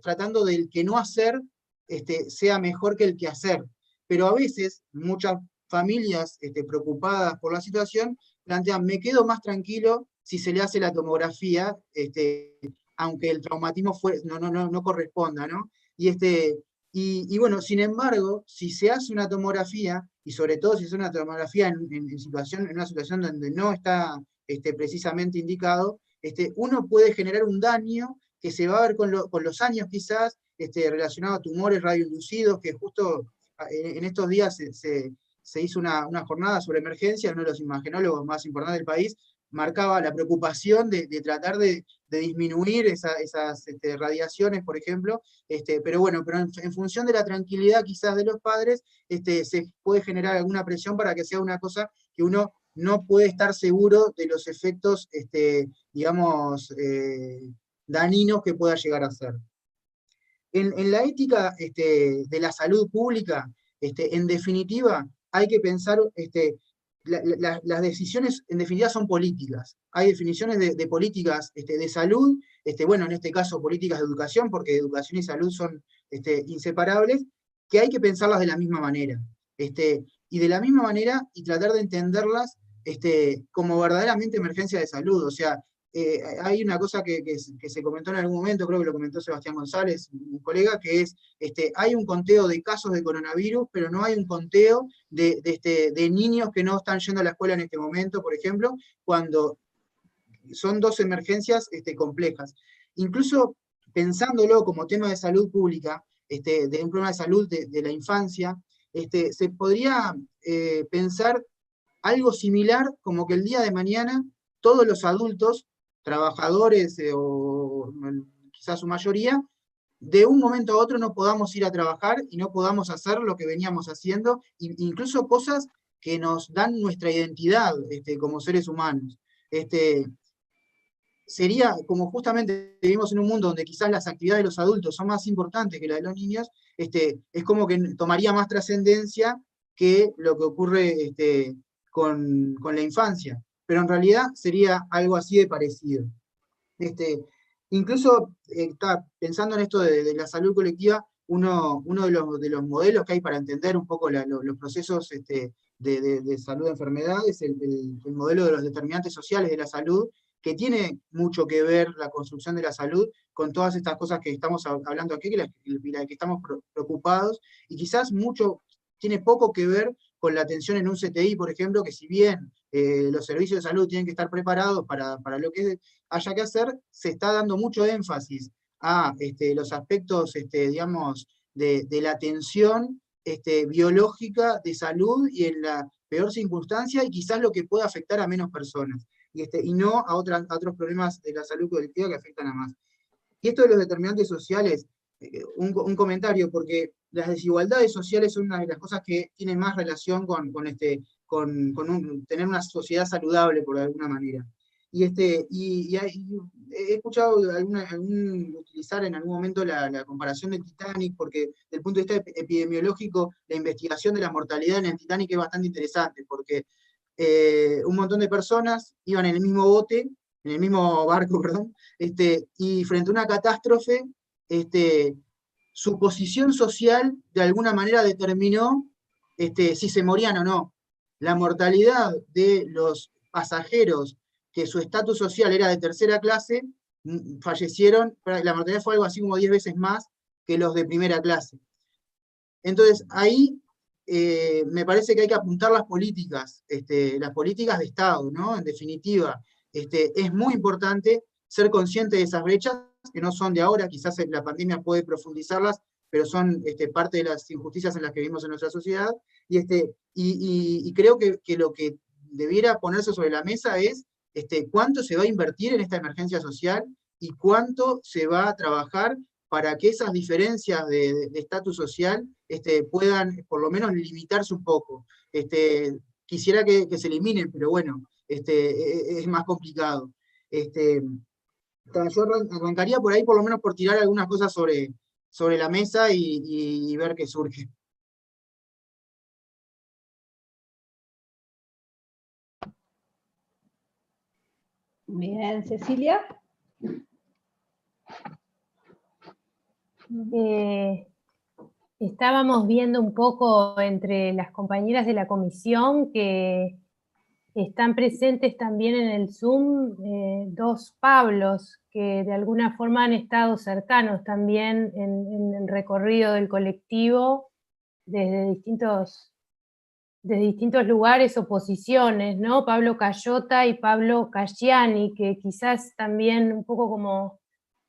tratando del que no hacer sea mejor que el que hacer. Pero a veces, muchas familias preocupadas por la situación plantean, me quedo más tranquilo si se le hace la tomografía, aunque el traumatismo no corresponda, ¿no? Y bueno, sin embargo, si se hace una tomografía, y sobre todo si es una tomografía en una situación donde no está precisamente indicado, uno puede generar un daño que se va a ver con los años quizás, relacionado a tumores radioinducidos, que justo en estos días se hizo una jornada sobre emergencia, uno de los imagenólogos más importantes del país marcaba la preocupación de tratar de disminuir esas radiaciones, por ejemplo, pero bueno, en función de la tranquilidad quizás de los padres, se puede generar alguna presión para que sea una cosa que uno no puede estar seguro de los efectos, digamos, dañinos que pueda llegar a ser. En la ética de la salud pública, en definitiva, hay que pensar, las decisiones en definitiva son políticas. Hay definiciones de políticas de salud, bueno, en este caso políticas de educación, porque educación y salud son inseparables, que hay que pensarlas de la misma manera. Y de la misma manera, y tratar de entenderlas como verdaderamente emergencia de salud. O sea, hay una cosa que se comentó en algún momento, creo que lo comentó Sebastián González, un colega, que es, hay un conteo de casos de coronavirus, pero no hay un conteo de niños que no están yendo a la escuela en este momento, por ejemplo, cuando son dos emergencias complejas. Incluso pensándolo como tema de salud pública, de un problema de salud de la infancia, se podría pensar algo similar, como que el día de mañana todos los adultos, trabajadores o quizás su mayoría, de un momento a otro no podamos ir a trabajar y no podamos hacer lo que veníamos haciendo, incluso cosas que nos dan nuestra identidad como seres humanos. Sería, como justamente vivimos en un mundo donde quizás las actividades de los adultos son más importantes que las de los niños, es como que tomaría más trascendencia que lo que ocurre con la infancia. Pero en realidad sería algo así de parecido. Incluso, pensando en esto de la salud colectiva, uno de los modelos que hay para entender un poco los procesos de salud de enfermedades, el modelo de los determinantes sociales de la salud, que tiene mucho que ver la construcción de la salud con todas estas cosas que estamos hablando aquí, y las que estamos preocupados, y quizás tiene poco que ver con la atención en un CTI, por ejemplo, que si bien los servicios de salud tienen que estar preparados para lo que haya que hacer, se está dando mucho énfasis a los aspectos, digamos, de la atención biológica de salud y en la peor circunstancia, y quizás lo que pueda afectar a menos personas, y no a otros problemas de la salud colectiva que afectan a más. Y esto de los determinantes sociales, un comentario, porque las desigualdades sociales son una de las cosas que tienen más relación con tener una sociedad saludable, por alguna manera. Y he escuchado utilizar en algún momento la comparación del Titanic, porque desde el punto de vista epidemiológico, la investigación de la mortalidad en el Titanic es bastante interesante, porque un montón de personas iban en el mismo bote, en el mismo barco, perdón, y frente a una catástrofe, su posición social de alguna manera determinó si se morían o no. La mortalidad de los pasajeros que su estatus social era de tercera clase, fallecieron, la mortalidad fue algo así como 10 veces más que los de primera clase. Entonces, ahí me parece que hay que apuntar las políticas de Estado, ¿no? En definitiva, es muy importante ser consciente de esas brechas, que no son de ahora, quizás la pandemia puede profundizarlas, pero son parte de las injusticias en las que vivimos en nuestra sociedad, y creo que lo que debiera ponerse sobre la mesa es cuánto se va a invertir en esta emergencia social y cuánto se va a trabajar para que esas diferencias de estatus social puedan por lo menos limitarse un poco. Quisiera que se eliminen, pero bueno, es más complicado. Yo arrancaría por ahí, por lo menos por tirar algunas cosas sobre la mesa y ver qué surge. Bien, Cecilia. Estábamos viendo un poco entre las compañeras de la comisión que están presentes también en el Zoom dos Pablos que de alguna forma han estado cercanos también en el recorrido del colectivo desde distintos lugares o posiciones, ¿no? Pablo Cayota y Pablo Casciani, que quizás también un poco como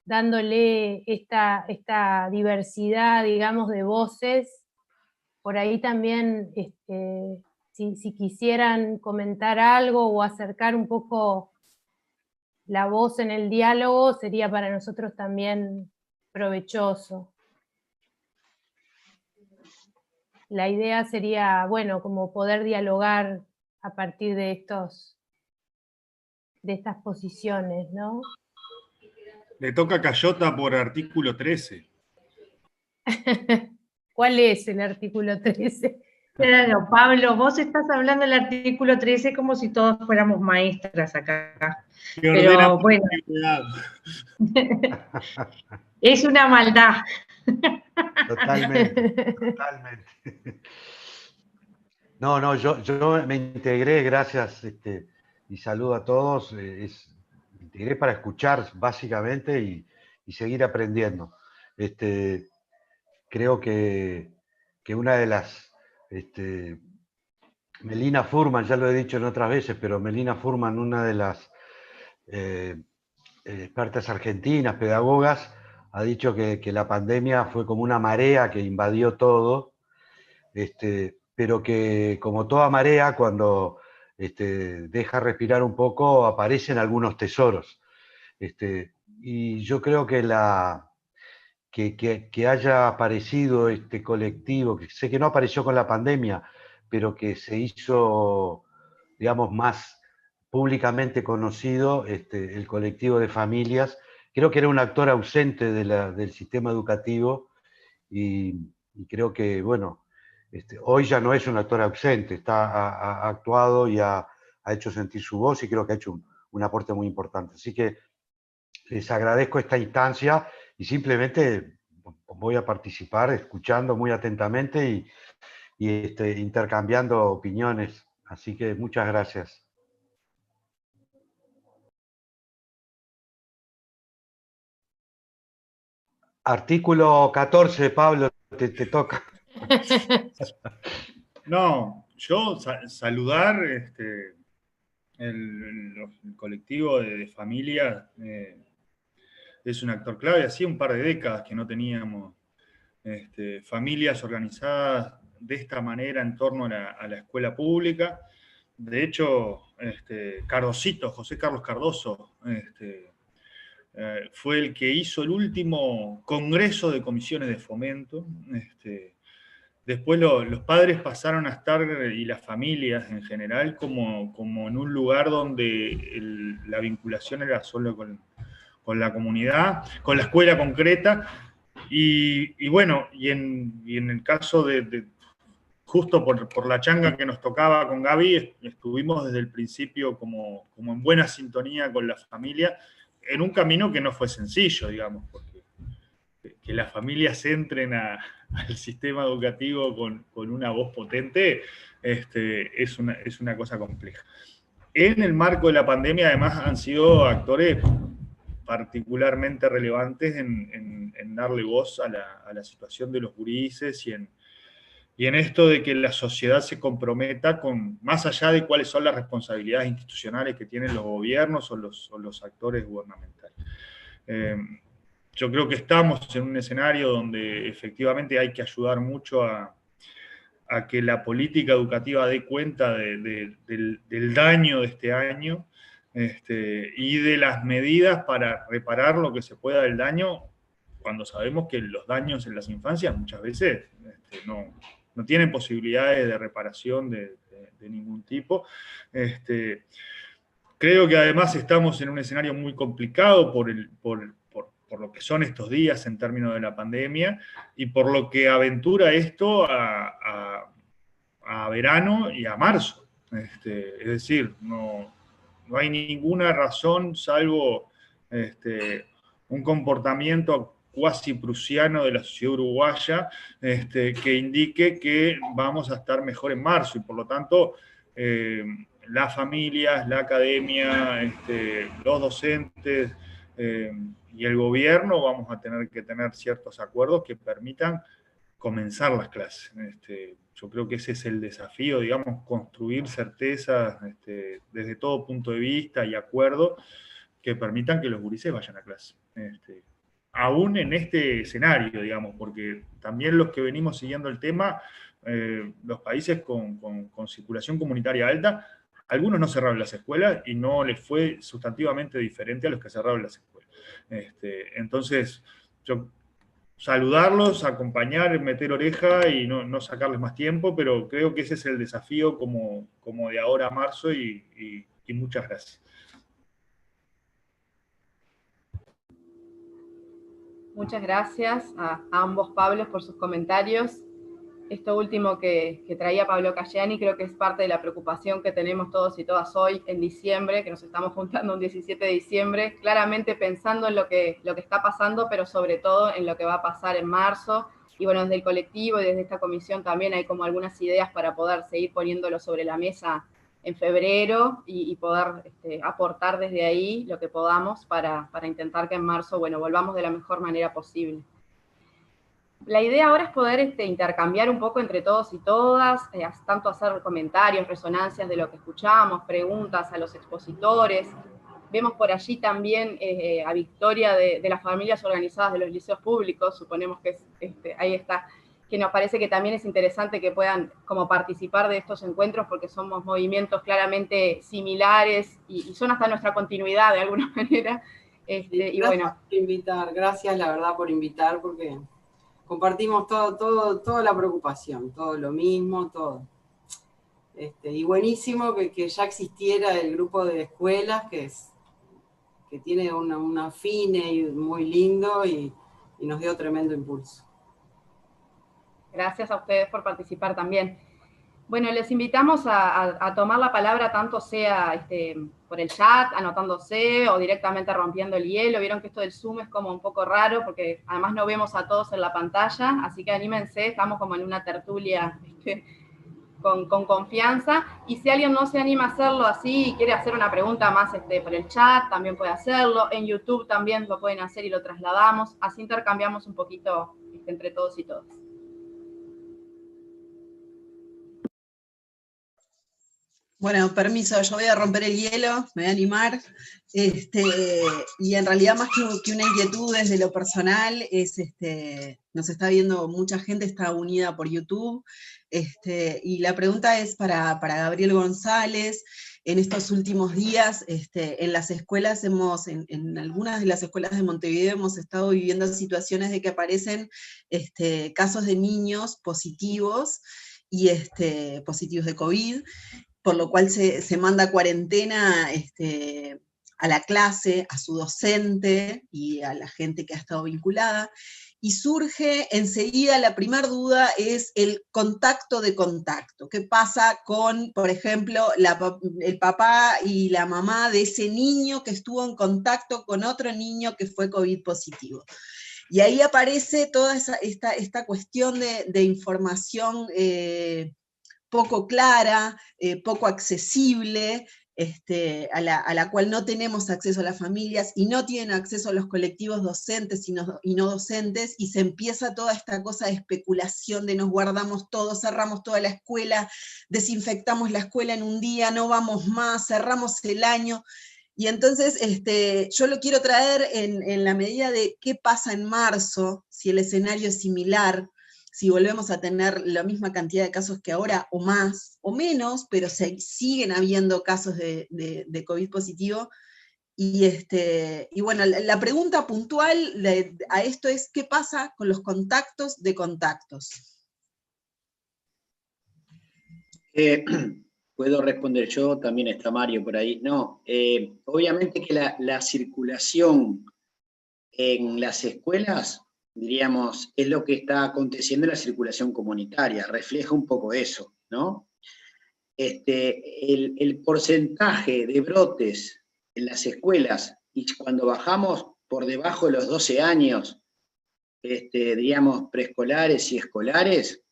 dándole esta diversidad, digamos, de voces, por ahí también, si quisieran comentar algo o acercar un poco la voz en el diálogo, sería para nosotros también provechoso. La idea sería, bueno, como poder dialogar a partir de estas posiciones, ¿no? Le toca a Cayota por artículo 13. ¿Cuál es el artículo 13? Claro, Pablo, vos estás hablando del artículo 13 como si todos fuéramos maestras acá. Pero bueno, es una maldad. Totalmente, totalmente. No, yo me integré, gracias, y saludo a todos. Me integré para escuchar, básicamente, y seguir aprendiendo. Creo que una de las... Melina Furman, ya lo he dicho en otras veces, pero Melina Furman, una de las expertas argentinas, pedagogas, ha dicho que la pandemia fue como una marea que invadió todo, pero que como toda marea, cuando deja respirar un poco, aparecen algunos tesoros. Y yo creo que que haya aparecido este colectivo, que sé que no apareció con la pandemia, pero que se hizo, digamos, más públicamente conocido, el colectivo de familias. Creo que era un actor ausente del sistema educativo y creo que, bueno, hoy ya no es un actor ausente, ha actuado y ha hecho sentir su voz y creo que ha hecho un aporte muy importante. Así que les agradezco esta instancia y simplemente voy a participar escuchando muy atentamente y intercambiando opiniones. Así que muchas gracias. Artículo 14, Pablo, te toca. No, yo saludar el colectivo de familias es un actor clave. Hacía un par de décadas que no teníamos familias organizadas de esta manera en torno a la escuela pública. De hecho, José Carlos Cardoso, fue el que hizo el último congreso de comisiones de fomento. Después los padres pasaron a estar, y las familias en general, como en un lugar donde la vinculación era solo con la comunidad, con la escuela concreta. Y bueno, y en el caso justo por la changa que nos tocaba con Gaby, estuvimos desde el principio como en buena sintonía con la familia, en un camino que no fue sencillo, digamos, porque que las familias entren al sistema educativo con una voz potente es una cosa compleja. En el marco de la pandemia, además, han sido actores particularmente relevantes en darle voz a la situación de los gurises y en esto de que la sociedad se comprometa más allá de cuáles son las responsabilidades institucionales que tienen los gobiernos o los actores gubernamentales. yo creo que estamos en un escenario donde efectivamente hay que ayudar mucho a que la política educativa dé cuenta del daño de este año, y de las medidas para reparar lo que se pueda del daño, cuando sabemos que los daños en las infancias muchas veces no tienen posibilidades de reparación de ningún tipo. Creo que además estamos en un escenario muy complicado por lo que son estos días en términos de la pandemia, y por lo que aventura esto a verano y a marzo. Es decir, no hay ninguna razón, salvo un comportamiento cuasi prusiano de la sociedad uruguaya, que indique que vamos a estar mejor en marzo, y por lo tanto las familias, la academia, los docentes y el gobierno vamos a tener que tener ciertos acuerdos que permitan comenzar las clases. Yo creo que ese es el desafío, digamos, construir certezas desde todo punto de vista y acuerdo que permitan que los gurises vayan a clase. Aún en este escenario, digamos, porque también los que venimos siguiendo el tema, los países con circulación comunitaria alta, algunos no cerraron las escuelas y no les fue sustantivamente diferente a los que cerraron las escuelas. Entonces, yo saludarlos, acompañar, meter oreja y no sacarles más tiempo, pero creo que ese es el desafío como de ahora a marzo, y muchas gracias. Muchas gracias a ambos Pablos por sus comentarios. Esto último que traía Pablo Casciani creo que es parte de la preocupación que tenemos todos y todas hoy en diciembre, que nos estamos juntando un 17 de diciembre, claramente pensando en lo que está pasando, pero sobre todo en lo que va a pasar en marzo. Y bueno, desde el colectivo y desde esta comisión también hay como algunas ideas para poder seguir poniéndolo sobre la mesa en febrero y poder aportar desde ahí lo que podamos para intentar que en marzo, bueno, volvamos de la mejor manera posible. La idea ahora es poder intercambiar un poco entre todos y todas, tanto hacer comentarios, resonancias de lo que escuchamos, preguntas a los expositores. Vemos por allí también a Victoria de las familias organizadas de los liceos públicos, suponemos que ahí está, que nos parece que también es interesante que puedan como participar de estos encuentros, porque somos movimientos claramente similares y son hasta nuestra continuidad de alguna manera. Y bueno, por invitar, gracias la verdad por invitar, porque compartimos toda la preocupación, todo lo mismo, todo. Y buenísimo que ya existiera el grupo de escuelas, que tiene una afine y muy lindo, y nos dio tremendo impulso. Gracias a ustedes por participar también. Bueno, les invitamos a tomar la palabra, tanto sea por el chat, anotándose, o directamente rompiendo el hielo. Vieron que esto del Zoom es como un poco raro, porque además no vemos a todos en la pantalla, así que anímense, estamos como en una tertulia con confianza. Y si alguien no se anima a hacerlo así y quiere hacer una pregunta más por el chat, también puede hacerlo. En YouTube también lo pueden hacer y lo trasladamos. Así intercambiamos un poquito entre todos y todas. Bueno, permiso, yo voy a romper el hielo, me voy a animar, y en realidad más que una inquietud desde lo personal, nos está viendo mucha gente, está unida por YouTube, y la pregunta es para Gabriel González. En estos últimos días, en las escuelas en algunas de las escuelas de Montevideo hemos estado viviendo situaciones de que aparecen casos de niños positivos, y positivos de COVID, por lo cual se manda a cuarentena a la clase, a su docente y a la gente que ha estado vinculada, y surge enseguida, la primera duda es el contacto de contacto. ¿Qué pasa con, por ejemplo, el papá y la mamá de ese niño que estuvo en contacto con otro niño que fue COVID positivo? Y ahí aparece toda esta cuestión de información poco clara, poco accesible, a la cual no tenemos acceso a las familias, y no tienen acceso a los colectivos docentes y no docentes, y se empieza toda esta cosa de especulación, de nos guardamos todo, cerramos toda la escuela, desinfectamos la escuela en un día, no vamos más, cerramos el año. Y entonces yo lo quiero traer en la medida de qué pasa en marzo, si el escenario es similar, si volvemos a tener la misma cantidad de casos que ahora, o más, o menos, pero siguen habiendo casos de COVID positivo. Y bueno, la pregunta puntual a esto es, ¿qué pasa con los contactos de contactos? Puedo responder yo, también está Mario por ahí. No, obviamente que la circulación en las escuelas, diríamos, es lo que está aconteciendo en la circulación comunitaria, refleja un poco eso, ¿no? El porcentaje de brotes en las escuelas, y cuando bajamos por debajo de los 12 años, diríamos, preescolares y escolares,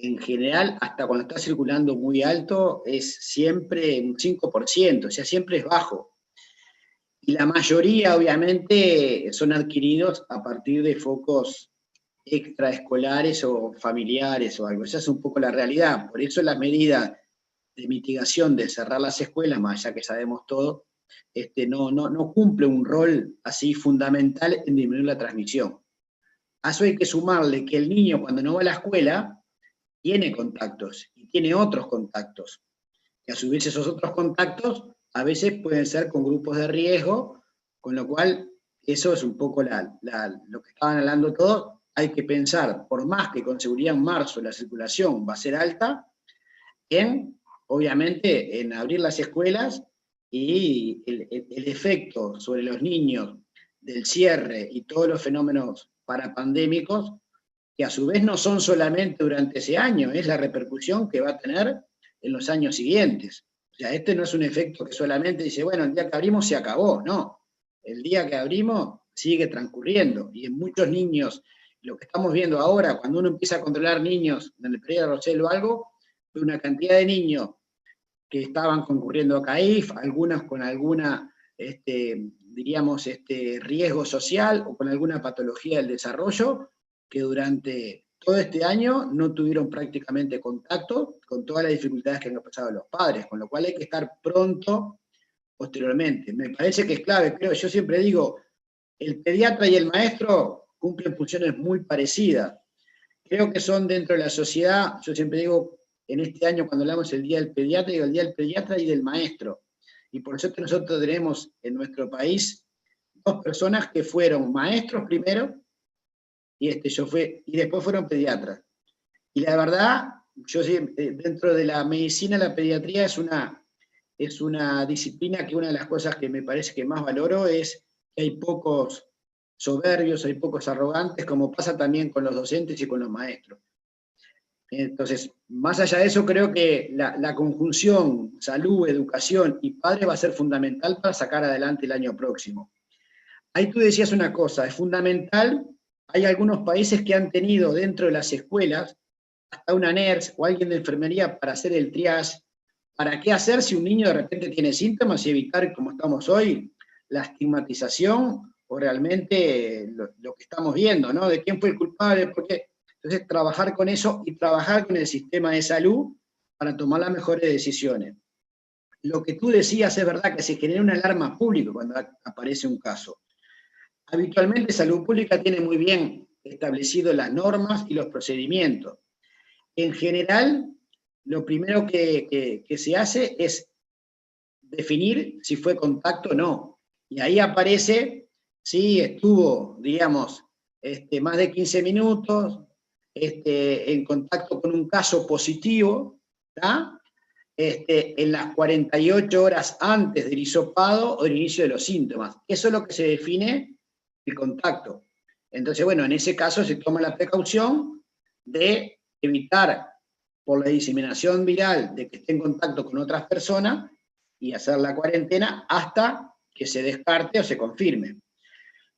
en general, hasta cuando está circulando muy alto, es siempre un 5%, o sea, siempre es bajo. Y la mayoría, obviamente, son adquiridos a partir de focos extraescolares o familiares o algo. Esa es un poco la realidad. Por eso la medida de mitigación de cerrar las escuelas, más allá que sabemos todo, no cumple un rol así fundamental en disminuir la transmisión. A eso hay que sumarle que el niño, cuando no va a la escuela, tiene contactos, y tiene otros contactos, que a su vez esos otros contactos a veces pueden ser con grupos de riesgo, con lo cual eso es un poco lo que estaban hablando todos. Hay que pensar, por más que con seguridad en marzo la circulación va a ser alta, obviamente en abrir las escuelas, y el efecto sobre los niños del cierre y todos los fenómenos parapandémicos, que a su vez no son solamente durante ese año, es la repercusión que va a tener en los años siguientes. O sea, no es un efecto que solamente dice, bueno, el día que abrimos se acabó, no. El día que abrimos sigue transcurriendo, y en muchos niños, lo que estamos viendo ahora, cuando uno empieza a controlar niños en el periodo de Rosell o algo, de una cantidad de niños que estaban concurriendo a CAIF, algunos con alguna, diríamos, riesgo social o con alguna patología del desarrollo, que durante todo este año no tuvieron prácticamente contacto, con todas las dificultades que han pasado los padres, con lo cual hay que estar pronto posteriormente. Me parece que es clave, yo siempre digo, el pediatra y el maestro cumplen funciones muy parecidas. Creo que son dentro de la sociedad, yo siempre digo, en este año cuando hablamos del Día del Pediatra, digo el Día del Pediatra y del Maestro. Y por eso nosotros tenemos en nuestro país dos personas que fueron maestros primero, y después fueron pediatras. Y la verdad, yo dentro de la medicina, la pediatría es una disciplina que una de las cosas que me parece que más valoro es que hay pocos soberbios, hay pocos arrogantes, como pasa también con los docentes y con los maestros. Entonces, más allá de eso, creo que la conjunción salud, educación y padre va a ser fundamental para sacar adelante el año próximo. Ahí tú decías una cosa, es fundamental. Hay algunos países que han tenido dentro de las escuelas hasta una nurse o alguien de enfermería para hacer el triage. ¿Para qué hacer si un niño de repente tiene síntomas y evitar, como estamos hoy, la estigmatización o realmente lo que estamos viendo, ¿no? De quién fue el culpable, por qué? Entonces, trabajar con eso y trabajar con el sistema de salud para tomar las mejores decisiones. Lo que tú decías es verdad, que se genera una alarma pública cuando aparece un caso. Habitualmente Salud Pública tiene muy bien establecido las normas y los procedimientos. En general, lo primero que se hace es definir si fue contacto o no. Y ahí aparece si estuvo, digamos, más de 15 minutos en contacto con un caso positivo, ¿tá? En las 48 horas antes del hisopado o del inicio de los síntomas. Eso es lo que se define el contacto. Entonces, bueno, en ese caso se toma la precaución de evitar, por la diseminación viral, de que esté en contacto con otras personas y hacer la cuarentena hasta que se descarte o se confirme.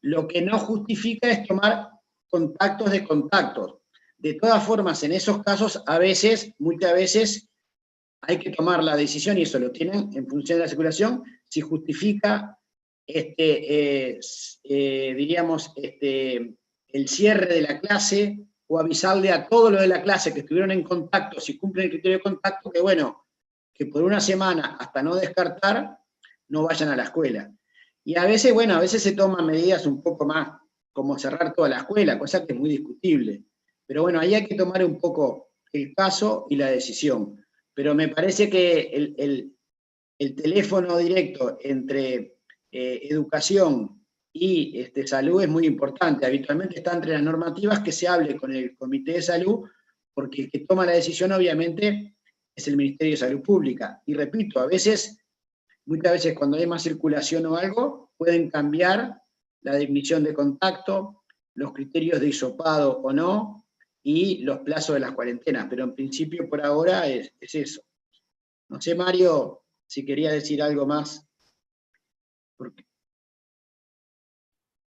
Lo que no justifica es tomar contactos de contactos. De todas formas, en esos casos, muchas veces, hay que tomar la decisión, y eso lo tienen en función de la circulación, si justifica diríamos, el cierre de la clase, o avisarle a todos los de la clase que estuvieron en contacto, si cumplen el criterio de contacto, que bueno, que por una semana, hasta no descartar, no vayan a la escuela. Y a veces, bueno, a veces se toman medidas un poco más, como cerrar toda la escuela, cosa que es muy discutible. Pero bueno, ahí hay que tomar un poco el caso y la decisión. Pero me parece que el teléfono directo entre educación y salud es muy importante. Habitualmente está entre las normativas que se hable con el Comité de Salud, porque el que toma la decisión obviamente es el Ministerio de Salud Pública. Y repito, muchas veces cuando hay más circulación o algo, pueden cambiar la definición de contacto, los criterios de hisopado o no, y los plazos de las cuarentenas, pero en principio por ahora es eso. No sé, Mario, si quería decir algo más.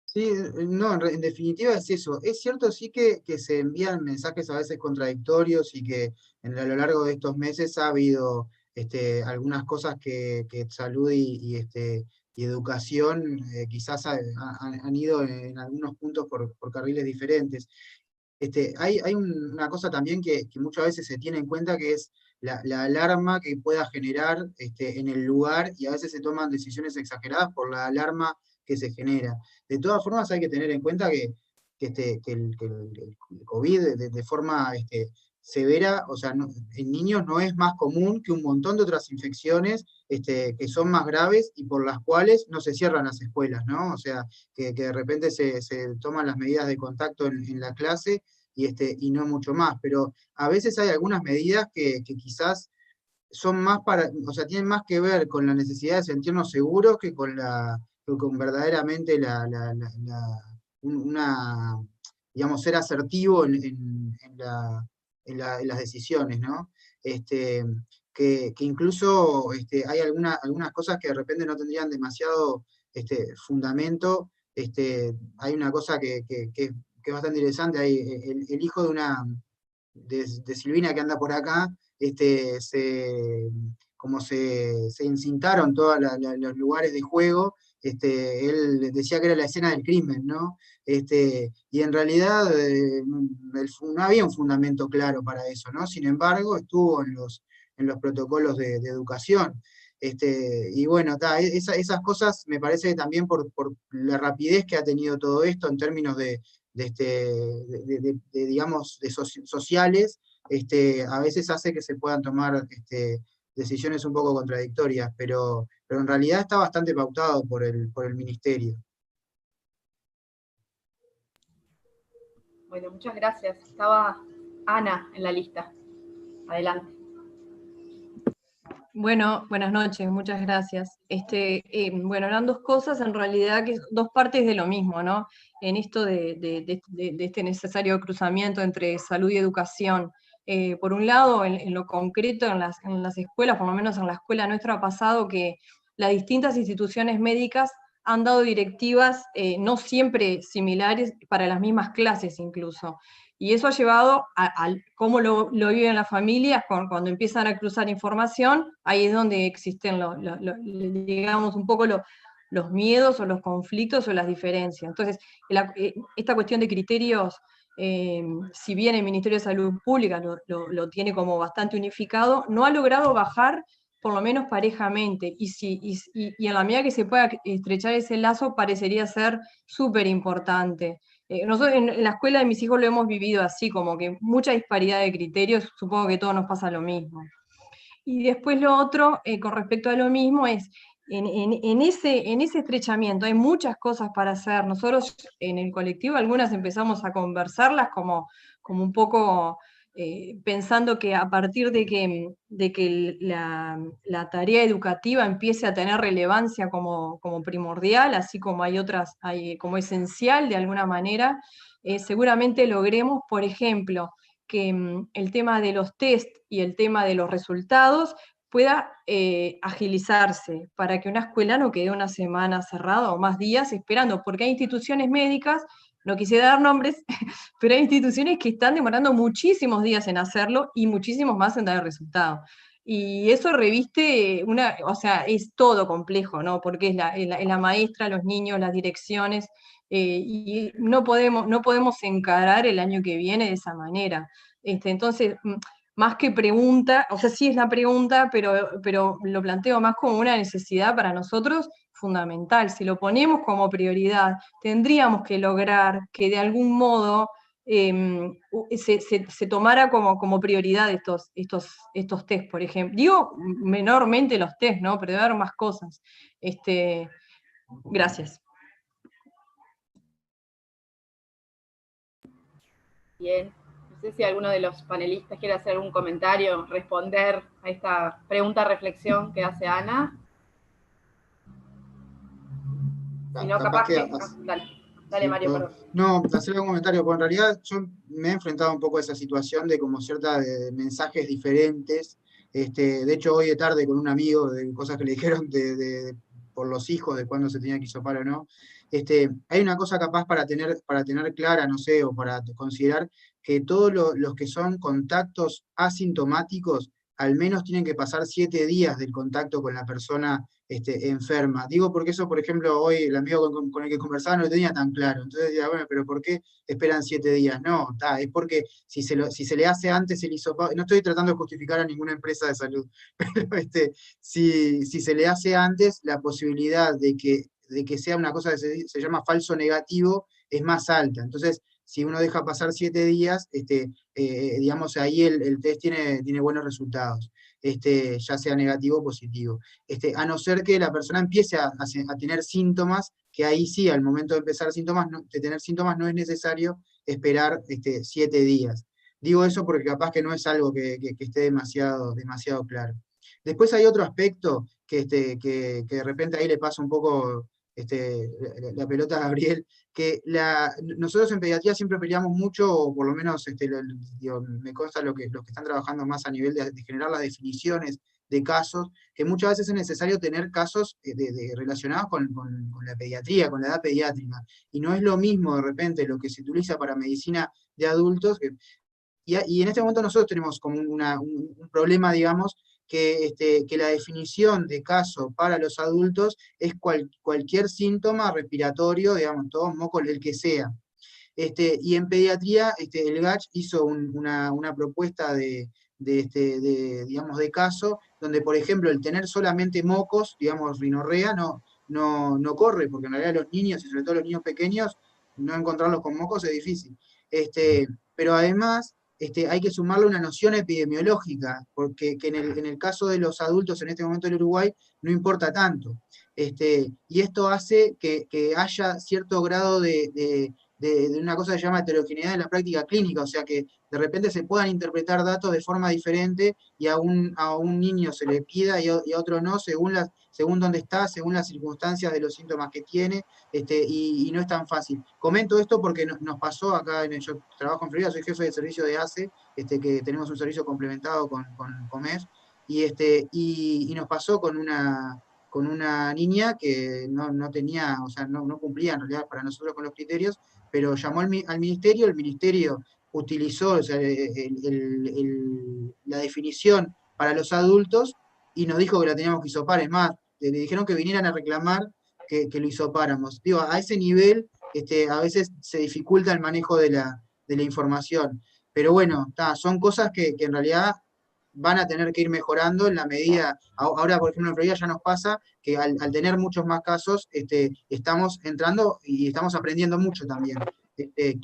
Sí, no, en definitiva es eso. Es cierto sí que se envían mensajes a veces contradictorios y que a lo largo de estos meses ha habido algunas cosas que salud y educación quizás han ido en algunos puntos por carriles diferentes. Hay una cosa también que muchas veces se tiene en cuenta, que es la alarma que pueda generar en el lugar, y a veces se toman decisiones exageradas por la alarma que se genera. De todas formas, hay que tener en cuenta que el COVID de forma severa, o sea, en niños no es más común que un montón de otras infecciones que son más graves y por las cuales no se cierran las escuelas, ¿no? O sea, que de repente se toman las medidas de contacto en la clase y no mucho más. Pero a veces hay algunas medidas que quizás son más o sea, tienen más que ver con la necesidad de sentirnos seguros que con verdaderamente digamos, ser asertivo en las decisiones, ¿no? Que incluso hay algunas cosas que de repente no tendrían demasiado fundamento. Hay una cosa que es bastante interesante, hay el hijo de Silvina que anda por acá, como se encintaron todos los lugares de juego, él decía que era la escena del crimen, ¿no? Y en realidad no había un fundamento claro para eso, ¿no? Sin embargo, estuvo en los protocolos de educación. Y bueno, esas cosas me parece que también por la rapidez que ha tenido todo esto en términos digamos, sociales, a veces hace que se puedan tomar decisiones un poco contradictorias, pero en realidad está bastante pautado por el ministerio. Bueno, muchas gracias. Estaba Ana en la lista. Adelante. Bueno, buenas noches, muchas gracias. Bueno, eran dos cosas, en realidad, que dos partes de lo mismo, ¿no? En esto de este necesario cruzamiento entre salud y educación. Por un lado, en lo concreto, en las escuelas, por lo menos en la escuela nuestra ha pasado que las distintas instituciones médicas han dado directivas no siempre similares para las mismas clases incluso. Y eso ha llevado a cómo lo viven las familias cuando empiezan a cruzar información. Ahí es donde existen, digamos, un poco los miedos o los conflictos o las diferencias. Entonces, esta cuestión de criterios, si bien el Ministerio de Salud Pública lo tiene como bastante unificado, no ha logrado bajar por lo menos parejamente, y en la medida que se pueda estrechar ese lazo parecería ser súper importante. Nosotros en la escuela de mis hijos lo hemos vivido así, como que mucha disparidad de criterios, supongo que a todos nos pasa lo mismo. Y después lo otro, con respecto a lo mismo, es en ese estrechamiento hay muchas cosas para hacer. Nosotros en el colectivo algunas empezamos a conversarlas como un poco pensando que a partir de que la tarea educativa empiece a tener relevancia como primordial, así como hay otras, como esencial de alguna manera, seguramente logremos, por ejemplo, que el tema de los test y el tema de los resultados pueda agilizarse para que una escuela no quede una semana cerrada o más días esperando, porque hay instituciones médicas, no quisiera dar nombres, pero hay instituciones que están demorando muchísimos días en hacerlo y muchísimos más en dar el resultado. Y eso reviste o sea, es todo complejo, ¿no? Porque es la maestra, los niños, las direcciones, y no podemos encarar el año que viene de esa manera. Entonces, más que pregunta, o sea, sí es la pregunta, pero lo planteo más como una necesidad para nosotros fundamental. Si lo ponemos como prioridad, tendríamos que lograr que de algún modo se tomara como prioridad estos test, por ejemplo. Digo menormente los test, ¿no? Pero debe haber más cosas. Gracias. Bien. No sé si alguno de los panelistas quiere hacer algún comentario, responder a esta pregunta-reflexión que hace Ana. Si no, capaz que... Dale, Mario, perdón. No, hacer un comentario, porque en realidad yo me he enfrentado un poco a esa situación de como cierta mensajes diferentes. De hecho, hoy de tarde con un amigo, de cosas que le dijeron por los hijos, de cuándo se tenía que hisopar o no. Hay una cosa capaz para tener clara, no sé, o para considerar que todos los que son contactos asintomáticos, al menos tienen que pasar 7 días del contacto con la persona enferma. Digo porque eso, por ejemplo, hoy el amigo con el que conversaba no lo tenía tan claro. Entonces decía, bueno, pero ¿por qué esperan 7 días? No, es porque si se le hace antes el hisopado, no estoy tratando de justificar a ninguna empresa de salud, pero si se le hace antes, la posibilidad de que sea una cosa que se llama falso negativo es más alta. Entonces, si uno deja pasar 7 días, digamos, ahí el test tiene buenos resultados, ya sea negativo o positivo. A no ser que la persona empiece a tener síntomas, que ahí sí, al momento de empezar de tener síntomas, no es necesario esperar 7 días. Digo eso porque capaz que no es algo que esté demasiado claro. Después hay otro aspecto que de repente ahí le pasa un poco la pelota a Gabriel, que nosotros en pediatría siempre peleamos mucho, o por lo menos me consta los que están trabajando más a nivel de generar las definiciones de casos, que muchas veces es necesario tener casos relacionados con la pediatría, con la edad pediátrica, y no es lo mismo de repente lo que se utiliza para medicina de adultos, y en este momento nosotros tenemos como un problema, digamos, que la definición de caso para los adultos es cualquier síntoma respiratorio, digamos, todos mocos, el que sea. Y en pediatría, el GACH hizo una propuesta digamos, de caso, donde, por ejemplo, el tener solamente mocos, digamos, rinorrea, no corre, porque en realidad los niños, y sobre todo los niños pequeños, no encontrarlos con mocos es difícil. Pero además, hay que sumarle una noción epidemiológica, porque en el caso de los adultos en este momento en Uruguay no importa tanto. Y esto hace que haya cierto grado de una cosa que se llama heterogeneidad en la práctica clínica, o sea que de repente se puedan interpretar datos de forma diferente y a un niño se le pida y a otro no, según dónde está, según las circunstancias de los síntomas que tiene, y no es tan fácil. Comento esto porque nos pasó acá, yo trabajo en Florida, soy jefe de servicio de ACE, que tenemos un servicio complementado con COMES, y nos pasó con una niña que no tenía, o sea, no cumplía en realidad para nosotros con los criterios, pero llamó al ministerio, el ministerio utilizó, o sea, la definición para los adultos y nos dijo que la teníamos que hisopar. Es más, le dijeron que vinieran a reclamar que lo hisopáramos. Digo, a ese nivel a veces se dificulta el manejo de la información. Pero bueno, son cosas que en realidad van a tener que ir mejorando en la medida, ahora por ejemplo en Florida ya nos pasa que al tener muchos más casos, estamos entrando y estamos aprendiendo mucho también.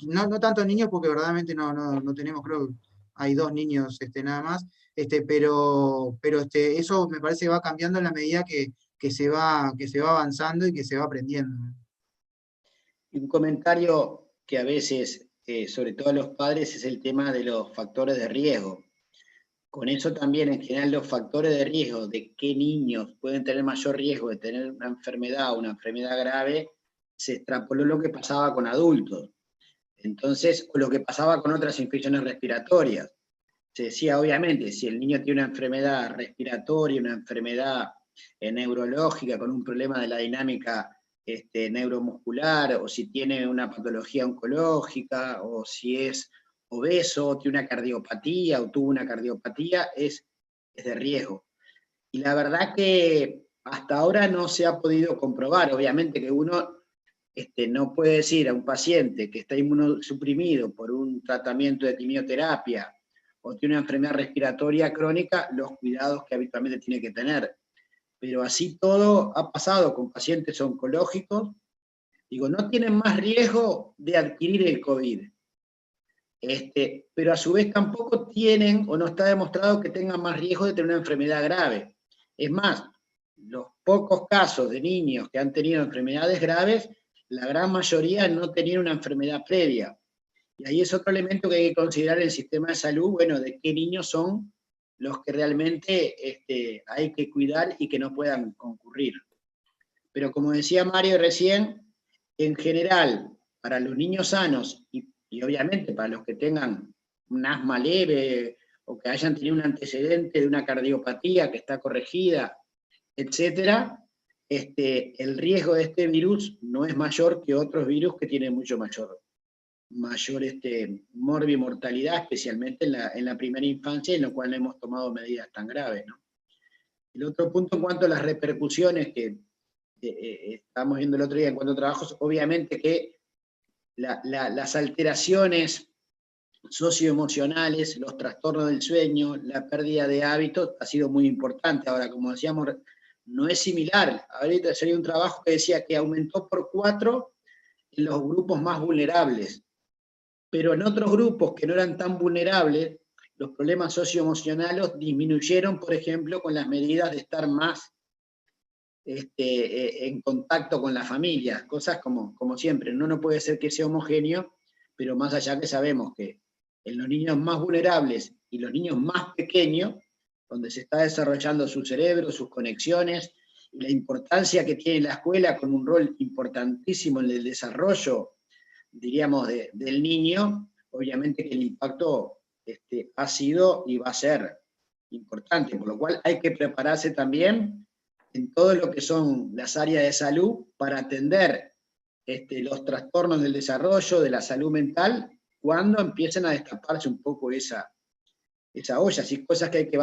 No tanto niños, porque verdaderamente no tenemos, creo que hay 2 niños nada más, pero eso me parece que va cambiando en la medida que se va avanzando y que se va aprendiendo. Un comentario que a veces, sobre todo a los padres, es el tema de los factores de riesgo. Con eso también, en general, los factores de riesgo de qué niños pueden tener mayor riesgo de tener una enfermedad grave, se extrapoló lo que pasaba con adultos. Entonces, o lo que pasaba con otras infecciones respiratorias. Se decía, obviamente, si el niño tiene una enfermedad respiratoria, una enfermedad neurológica, con un problema de la dinámica neuromuscular, o si tiene una patología oncológica, o si es obeso, tiene una cardiopatía o tuvo una cardiopatía, es de riesgo. Y la verdad que hasta ahora no se ha podido comprobar. Obviamente que uno no puede decir a un paciente que está inmunosuprimido por un tratamiento de quimioterapia o tiene una enfermedad respiratoria crónica, los cuidados que habitualmente tiene que tener. Pero así todo ha pasado con pacientes oncológicos, digo, no tienen más riesgo de adquirir el COVID. Pero a su vez tampoco tienen, o no está demostrado que tengan más riesgo de tener una enfermedad grave. Es más, los pocos casos de niños que han tenido enfermedades graves, la gran mayoría no tenían una enfermedad previa. Y ahí es otro elemento que hay que considerar en el sistema de salud, bueno, de qué niños son los que realmente hay que cuidar y que no puedan concurrir. Pero como decía Mario recién, en general, para los niños sanos y obviamente para los que tengan un asma leve o que hayan tenido un antecedente de una cardiopatía que está corregida, etcétera, el riesgo de este virus no es mayor que otros virus que tienen mucho mayor morbimortalidad, especialmente en la primera infancia, en lo cual no hemos tomado medidas tan graves, ¿no? El otro punto en cuanto a las repercusiones que estábamos viendo el otro día en cuanto a trabajos, obviamente que las alteraciones socioemocionales, los trastornos del sueño, la pérdida de hábitos, ha sido muy importante. Ahora, como decíamos, no es similar. Ahorita sería un trabajo que decía que aumentó por 4 en los grupos más vulnerables, pero en otros grupos que no eran tan vulnerables, los problemas socioemocionales disminuyeron, por ejemplo, con las medidas de estar más en contacto con la familia, cosas como siempre, no puede ser que sea homogéneo, pero más allá que sabemos que en los niños más vulnerables y los niños más pequeños, donde se está desarrollando su cerebro, sus conexiones, y la importancia que tiene la escuela con un rol importantísimo en el desarrollo, diríamos, del niño, obviamente que el impacto ha sido y va a ser importante, por lo cual hay que prepararse también en todo lo que son las áreas de salud para atender los trastornos del desarrollo, de la salud mental, cuando empiecen a destaparse un poco esa olla, así cosas que hay que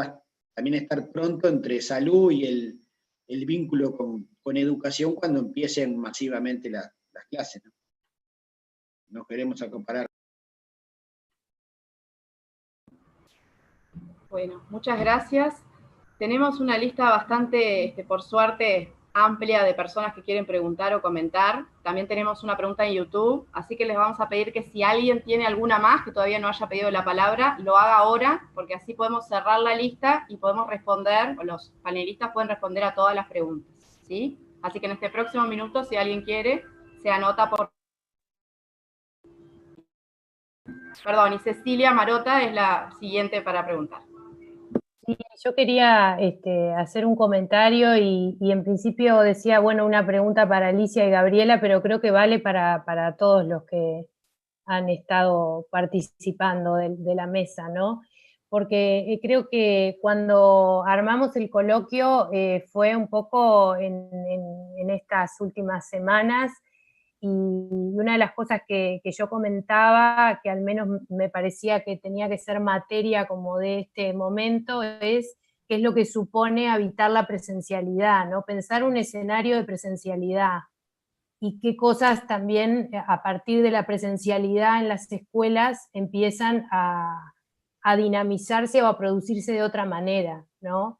también estar pronto entre salud y el vínculo con educación cuando empiecen masivamente las clases, ¿no? Nos queremos comparar. Bueno, muchas gracias. Tenemos una lista bastante, por suerte, amplia de personas que quieren preguntar o comentar. También tenemos una pregunta en YouTube, así que les vamos a pedir que si alguien tiene alguna más que todavía no haya pedido la palabra, lo haga ahora, porque así podemos cerrar la lista y podemos responder, o los panelistas pueden responder a todas las preguntas, ¿sí? Así que en este próximo minuto, si alguien quiere, se anota por... Perdón, y Cecilia Marota es la siguiente para preguntar. Sí, yo quería hacer un comentario y en principio decía, bueno, una pregunta para Alicia y Gabriela, pero creo que vale para todos los que han estado participando de la mesa, ¿no? Porque creo que cuando armamos el coloquio fue un poco en estas últimas semanas, y una de las cosas que yo comentaba, que al menos me parecía que tenía que ser materia como de este momento, es qué es lo que supone habitar la presencialidad, ¿no? Pensar un escenario de presencialidad y qué cosas también a partir de la presencialidad en las escuelas empiezan a dinamizarse o a producirse de otra manera, ¿no?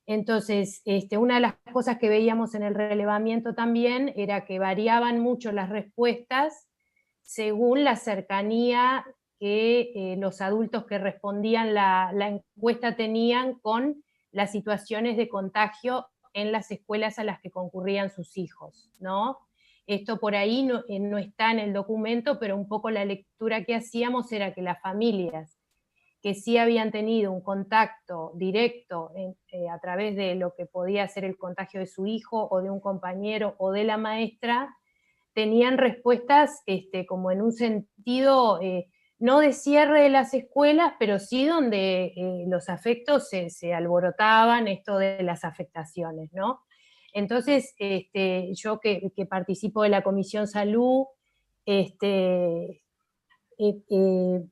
Entonces, una de las cosas que veíamos en el relevamiento también era que variaban mucho las respuestas según la cercanía que los adultos que respondían la encuesta tenían con las situaciones de contagio en las escuelas a las que concurrían sus hijos, ¿no? Esto por ahí no está en el documento, pero un poco la lectura que hacíamos era que las familias que sí habían tenido un contacto directo a través de lo que podía ser el contagio de su hijo o de un compañero o de la maestra, tenían respuestas como en un sentido, no de cierre de las escuelas, pero sí donde los afectos se alborotaban, esto de las afectaciones, ¿no? Entonces, yo que participo de la Comisión Salud,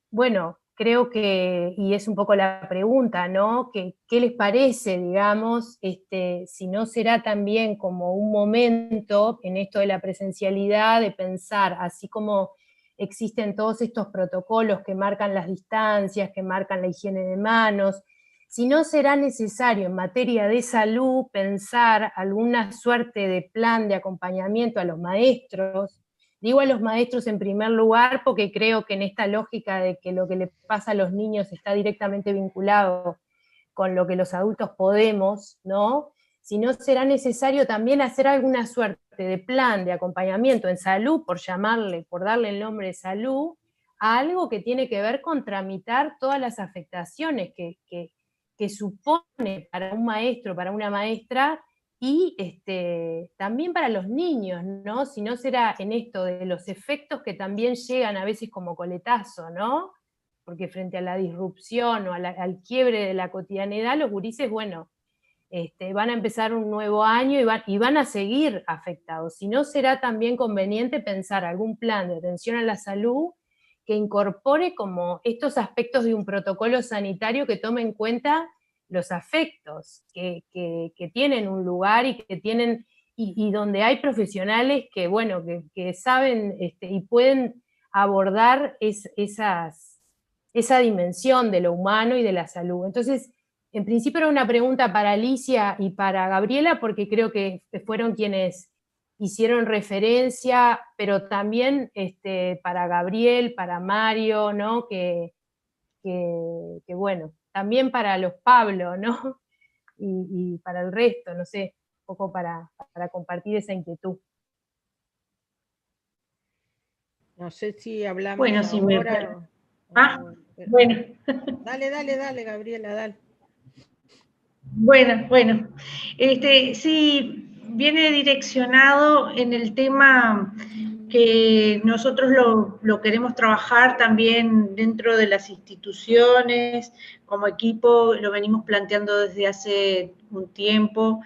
bueno, creo que, y es un poco la pregunta, ¿no? ¿Qué les parece, digamos, si no será también como un momento en esto de la presencialidad, de pensar, así como existen todos estos protocolos que marcan las distancias, que marcan la higiene de manos, si no será necesario en materia de salud pensar alguna suerte de plan de acompañamiento a los maestros. Digo a los maestros en primer lugar porque creo que en esta lógica de que lo que le pasa a los niños está directamente vinculado con lo que los adultos podemos, ¿no? Si no será necesario también hacer alguna suerte de plan de acompañamiento en salud, por darle el nombre de salud, a algo que tiene que ver con tramitar todas las afectaciones que supone para un maestro, para una maestra, y también para los niños, ¿no? Si no será en esto de los efectos que también llegan a veces como coletazo, ¿no? Porque frente a la disrupción o al quiebre de la cotidianidad, los gurises, bueno, van a empezar un nuevo año y van a seguir afectados. Si no, será también conveniente pensar algún plan de atención a la salud que incorpore como estos aspectos de un protocolo sanitario que tome en cuenta los afectos que tienen un lugar y que tienen, y donde hay profesionales que, bueno, que saben y pueden abordar esa dimensión de lo humano y de la salud. Entonces, en principio era una pregunta para Alicia y para Gabriela, porque creo que fueron quienes hicieron referencia, pero también para Gabriel, para Mario, ¿no? Que bueno, también para los Pablo, ¿no? Y para el resto, no sé, un poco para compartir esa inquietud. No sé si hablamos bueno, si ahora. Bueno. Dale, Gabriela, dale. Bueno. Sí, viene direccionado en el tema que nosotros lo queremos trabajar también dentro de las instituciones, como equipo, lo venimos planteando desde hace un tiempo,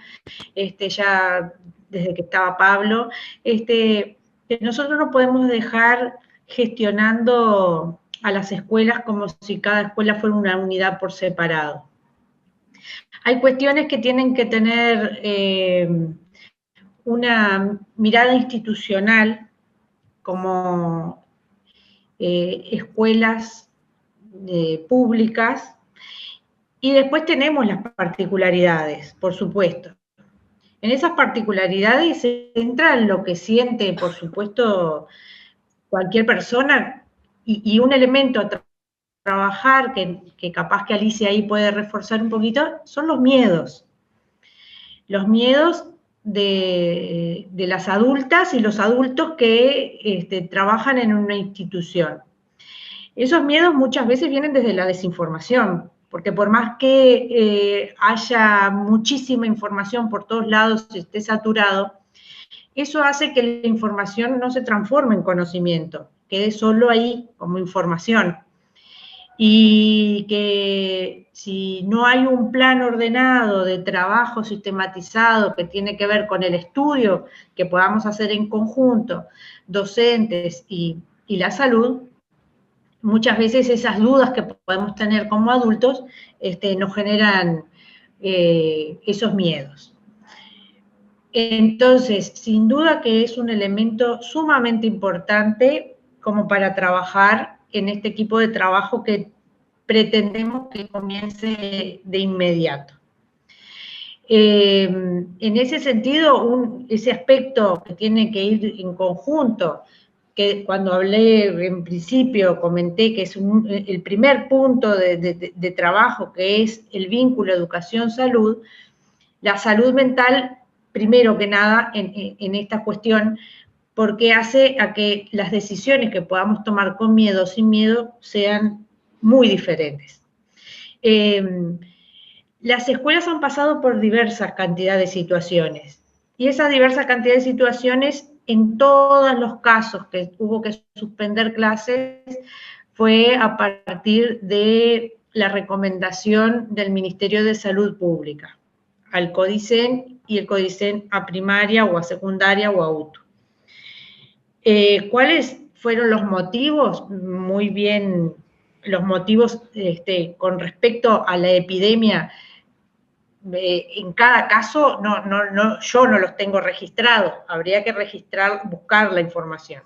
ya desde que estaba Pablo, que nosotros no podemos dejar gestionando a las escuelas como si cada escuela fuera una unidad por separado. Hay cuestiones que tienen que tener una mirada institucional, como escuelas públicas, y después tenemos las particularidades, por supuesto. En esas particularidades entra lo que siente, por supuesto, cualquier persona, y un elemento a trabajar, que capaz que Alicia ahí puede reforzar un poquito, son los miedos. Los miedos de las adultas y los adultos que trabajan en una institución. Esos miedos muchas veces vienen desde la desinformación, porque por más que haya muchísima información por todos lados y esté saturado, eso hace que la información no se transforme en conocimiento, quede solo ahí como información. Y que si no hay un plan ordenado de trabajo sistematizado que tiene que ver con el estudio que podamos hacer en conjunto, docentes y la salud, muchas veces esas dudas que podemos tener como adultos nos generan esos miedos. Entonces, sin duda que es un elemento sumamente importante como para trabajar en este equipo de trabajo que pretendemos que comience de inmediato. En ese sentido, ese aspecto que tiene que ir en conjunto, que cuando hablé en principio comenté que es el primer punto de trabajo, que es el vínculo educación-salud, la salud mental, primero que nada, en esta cuestión, porque hace a que las decisiones que podamos tomar con miedo o sin miedo sean muy diferentes. Las escuelas han pasado por diversas cantidades de situaciones, y esa diversa cantidad de situaciones, en todos los casos que hubo que suspender clases, fue a partir de la recomendación del Ministerio de Salud Pública, al CODICEN y el CODICEN a primaria o a secundaria o a UTU. ¿Cuáles fueron los motivos? Muy bien, los motivos con respecto a la epidemia, en cada caso yo no los tengo registrados, habría que buscar la información.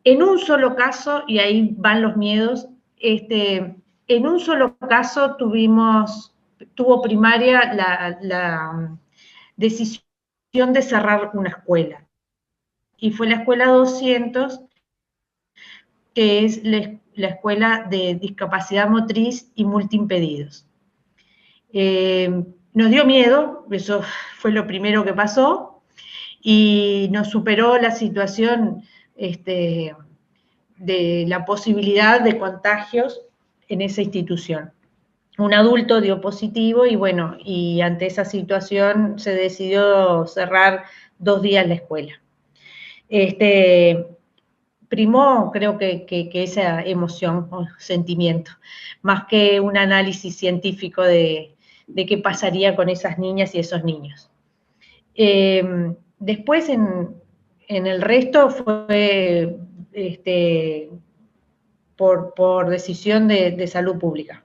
En un solo caso, y ahí van los miedos, en un solo caso tuvo primaria la decisión de cerrar una escuela. Y fue la escuela 200, que es la escuela de discapacidad motriz y multiimpedidos. Nos dio miedo, eso fue lo primero que pasó, y nos superó la situación de la posibilidad de contagios en esa institución. Un adulto dio positivo y bueno, y ante esa situación se decidió cerrar 2 días la escuela. Primó, creo que esa emoción o sentimiento, más que un análisis científico de qué pasaría con esas niñas y esos niños. Después, en el resto fue por decisión de salud pública.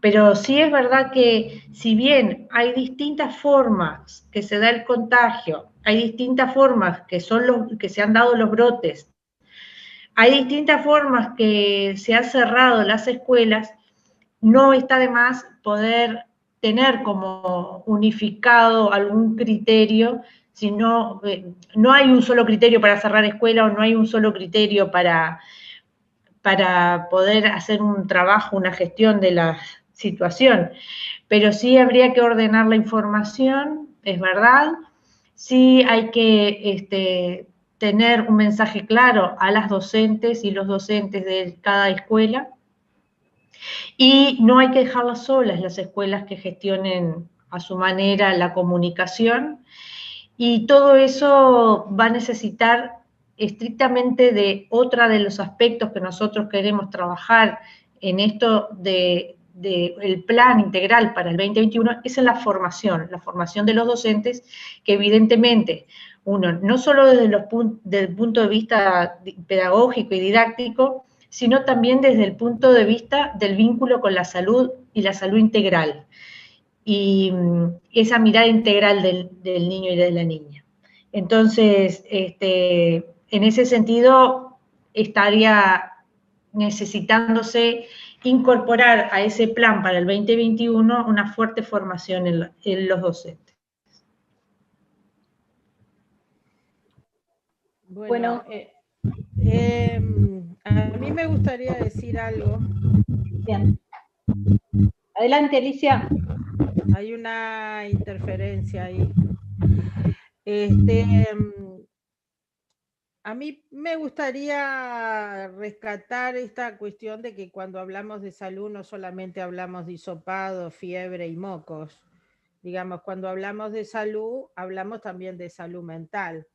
Pero sí es verdad que si bien hay distintas formas que se da el contagio, hay distintas formas que se han dado los brotes, hay distintas formas que se han cerrado las escuelas, no está de más poder tener como unificado algún criterio, sino no hay un solo criterio para cerrar escuela o no hay un solo criterio para poder hacer un trabajo, una gestión de la situación. Pero sí habría que ordenar la información, es verdad, sí hay que tener un mensaje claro a las docentes y los docentes de cada escuela, y no hay que dejarlas solas las escuelas que gestionen a su manera la comunicación, y todo eso va a necesitar estrictamente de otra de los aspectos que nosotros queremos trabajar en esto del plan integral para el 2021, es en la formación de los docentes, que evidentemente, uno, no solo desde el punto de vista pedagógico y didáctico, sino también desde el punto de vista del vínculo con la salud y la salud integral, y esa mirada integral del niño y de la niña. Entonces, en ese sentido, estaría necesitándose incorporar a ese plan para el 2021 una fuerte formación en los docentes. Bueno, a mí me gustaría decir algo. Bien. Adelante, Alicia. Hay una interferencia ahí. A mí me gustaría rescatar esta cuestión de que cuando hablamos de salud no solamente hablamos de hisopado, fiebre y mocos. Digamos, cuando hablamos de salud, hablamos también de salud mental.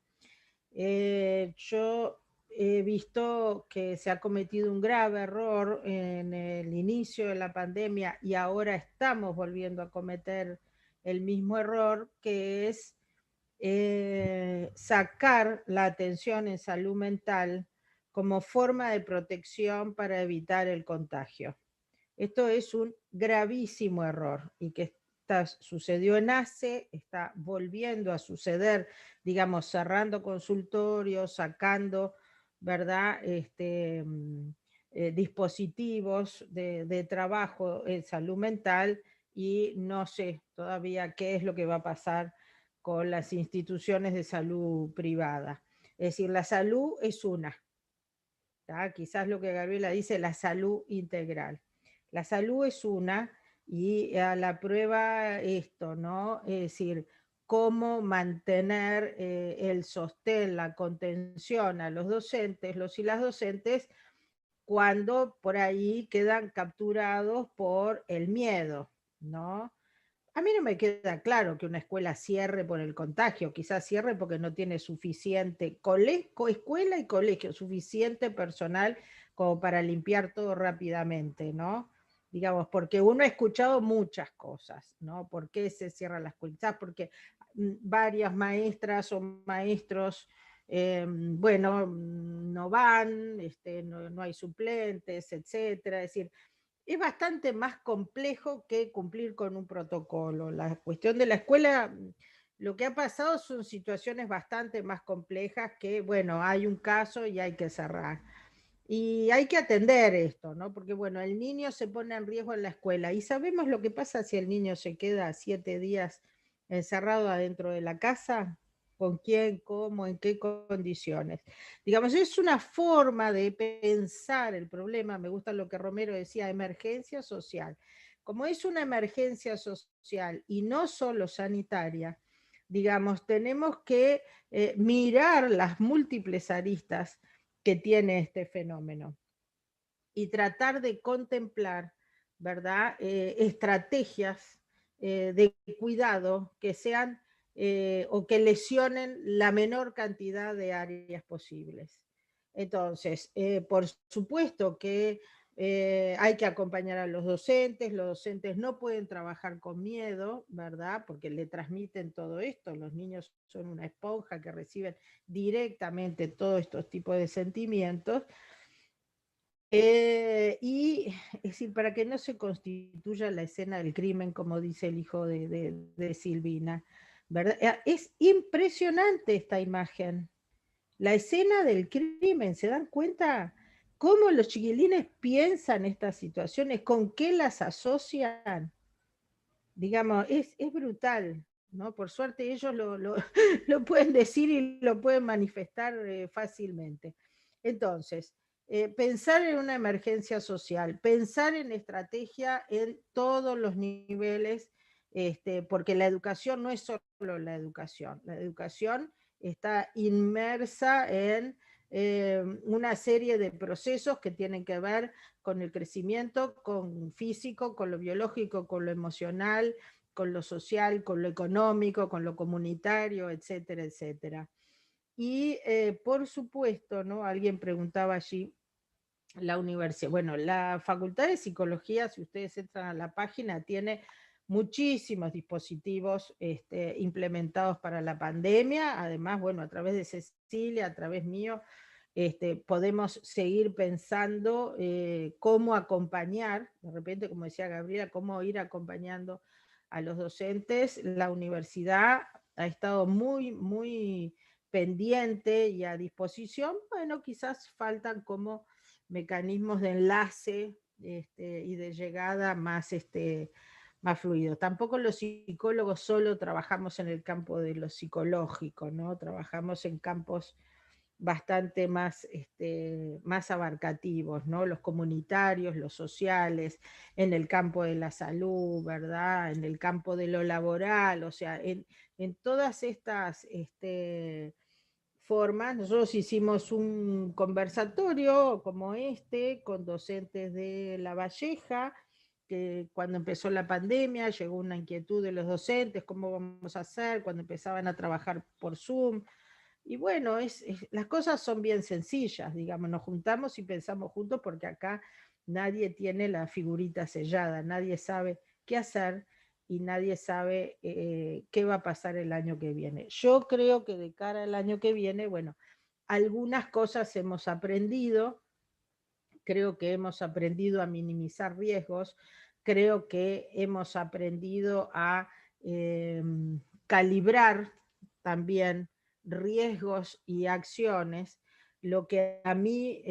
Yo he visto que se ha cometido un grave error en el inicio de la pandemia y ahora estamos volviendo a cometer el mismo error, que es sacar la atención en salud mental como forma de protección para evitar el contagio. Esto es un gravísimo error y que sucedió en ACE, está volviendo a suceder, digamos, cerrando consultorios, sacando, ¿verdad?, dispositivos de trabajo en salud mental, y no sé todavía qué es lo que va a pasar con las instituciones de salud privada. Es decir, la salud es una. ¿tá? Quizás lo que Gabriela dice, la salud integral. La salud es una, y a la prueba esto, ¿no? Es decir, cómo mantener el sostén, la contención a los docentes, los y las docentes, cuando por ahí quedan capturados por el miedo, ¿no? A mí no me queda claro que una escuela cierre por el contagio, quizás cierre porque no tiene suficiente escuela y colegio, suficiente personal como para limpiar todo rápidamente, ¿no? Digamos, porque uno ha escuchado muchas cosas, ¿no? ¿Por qué se cierran las escuelas? Porque varias maestras o maestros, bueno, no van, no hay suplentes, etcétera. Es decir, es bastante más complejo que cumplir con un protocolo. La cuestión de la escuela, lo que ha pasado son situaciones bastante más complejas que, bueno, hay un caso y hay que cerrar. Y hay que atender esto, ¿no? Porque bueno, el niño se pone en riesgo en la escuela y sabemos lo que pasa si el niño se queda 7 días encerrado adentro de la casa, con quién, cómo, en qué condiciones. Digamos, es una forma de pensar el problema, me gusta lo que Romero decía, emergencia social. Como es una emergencia social y no solo sanitaria, digamos, tenemos que mirar las múltiples aristas que tiene este fenómeno y tratar de contemplar, ¿verdad? Estrategias de cuidado que sean o que lesionen la menor cantidad de áreas posibles. Entonces, por supuesto que hay que acompañar a los docentes no pueden trabajar con miedo, ¿verdad? Porque le transmiten todo esto, los niños son una esponja que reciben directamente todos estos tipos de sentimientos, y es decir, para que no se constituya la escena del crimen, como dice el hijo de Silvina, ¿verdad? Es impresionante esta imagen, la escena del crimen, ¿se dan cuenta cómo los chiquilines piensan estas situaciones, con qué las asocian? Digamos, es brutal, ¿no? Por suerte ellos lo pueden decir y lo pueden manifestar fácilmente. Entonces, pensar en una emergencia social, pensar en estrategia en todos los niveles, porque la educación no es solo la educación está inmersa en una serie de procesos que tienen que ver con el crecimiento, con físico, con lo biológico, con lo emocional, con lo social, con lo económico, con lo comunitario, etcétera, etcétera. Y por supuesto, ¿no? Alguien preguntaba allí, la universidad, bueno, la Facultad de Psicología, si ustedes entran a la página, tiene muchísimos dispositivos implementados para la pandemia, además, bueno, a través de Cecilia, a través mío, podemos seguir pensando cómo acompañar, de repente, como decía Gabriela, cómo ir acompañando a los docentes. La universidad ha estado muy pendiente y a disposición. Bueno, quizás faltan como mecanismos de enlace y de llegada más fluido. Tampoco los psicólogos solo trabajamos en el campo de lo psicológico, ¿no? Trabajamos en campos bastante más abarcativos, ¿no? Los comunitarios, los sociales, en el campo de la salud, ¿verdad? En el campo de lo laboral, o sea, en todas estas formas. Nosotros hicimos un conversatorio como con docentes de La Valleja, que cuando empezó la pandemia llegó una inquietud de los docentes, ¿cómo vamos a hacer? Cuando empezaban a trabajar por Zoom. Y bueno, las cosas son bien sencillas, digamos, nos juntamos y pensamos juntos porque acá nadie tiene la figurita sellada, nadie sabe qué hacer y nadie sabe qué va a pasar el año que viene. Yo creo que de cara al año que viene, bueno, algunas cosas hemos aprendido, creo que hemos aprendido a minimizar riesgos, creo que hemos aprendido a calibrar también riesgos y acciones. Lo que a mí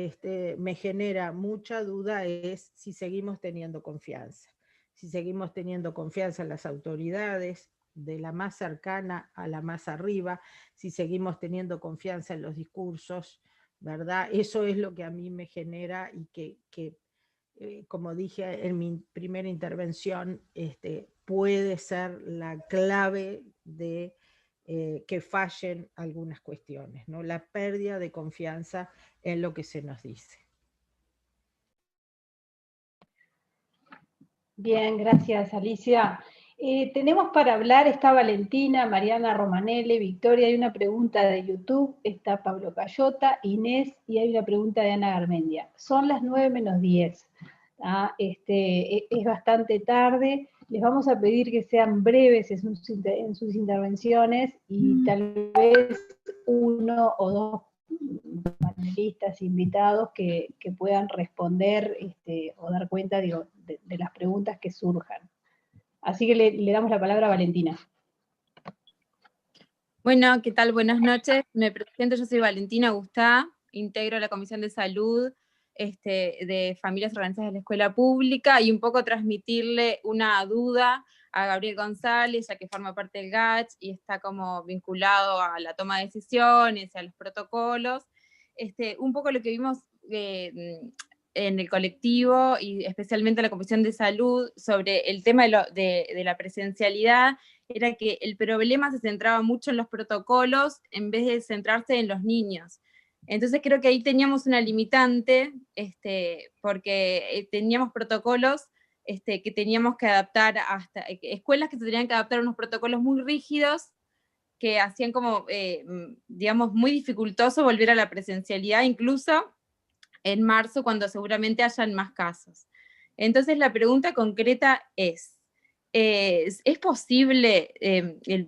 me genera mucha duda es si seguimos teniendo confianza. Si seguimos teniendo confianza en las autoridades, de la más cercana a la más arriba, si seguimos teniendo confianza en los discursos, ¿verdad? Eso es lo que a mí me genera y que como dije en mi primera intervención, puede ser la clave de que fallen algunas cuestiones, ¿no? La pérdida de confianza en lo que se nos dice. Bien, gracias Alicia. Tenemos para hablar, está Valentina, Mariana Romanelli, Victoria, hay una pregunta de YouTube, está Pablo Cayota, Inés, y hay una pregunta de Ana Garmendia. Son las 9:10. Es bastante tarde, les vamos a pedir que sean breves en sus intervenciones y tal vez uno o dos panelistas invitados que puedan responder o dar cuenta de las preguntas que surjan. Así que le damos la palabra a Valentina. Bueno, ¿qué tal? Buenas noches. Me presento, yo soy Valentina Gustá, integro la Comisión de Salud de familias organizadas de la escuela pública, y un poco transmitirle una duda a Gabriel González, ya que forma parte del GACH y está como vinculado a la toma de decisiones, a los protocolos. Un poco lo que vimos en el colectivo, y especialmente en la Comisión de Salud, sobre el tema de la presencialidad, era que el problema se centraba mucho en los protocolos en vez de centrarse en los niños. Entonces creo que ahí teníamos una limitante, porque teníamos protocolos que teníamos que adaptar, hasta escuelas que se tenían que adaptar a unos protocolos muy rígidos, que hacían como, digamos, muy dificultoso volver a la presencialidad, incluso en marzo, cuando seguramente hayan más casos. Entonces la pregunta concreta ¿es posible?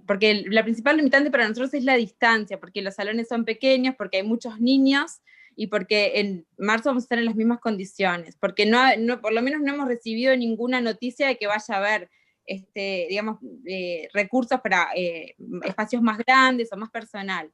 Porque la principal limitante para nosotros es la distancia, porque los salones son pequeños, porque hay muchos niños, y porque en marzo vamos a estar en las mismas condiciones, porque por lo menos no hemos recibido ninguna noticia de que vaya a haber digamos, recursos para espacios más grandes o más personal.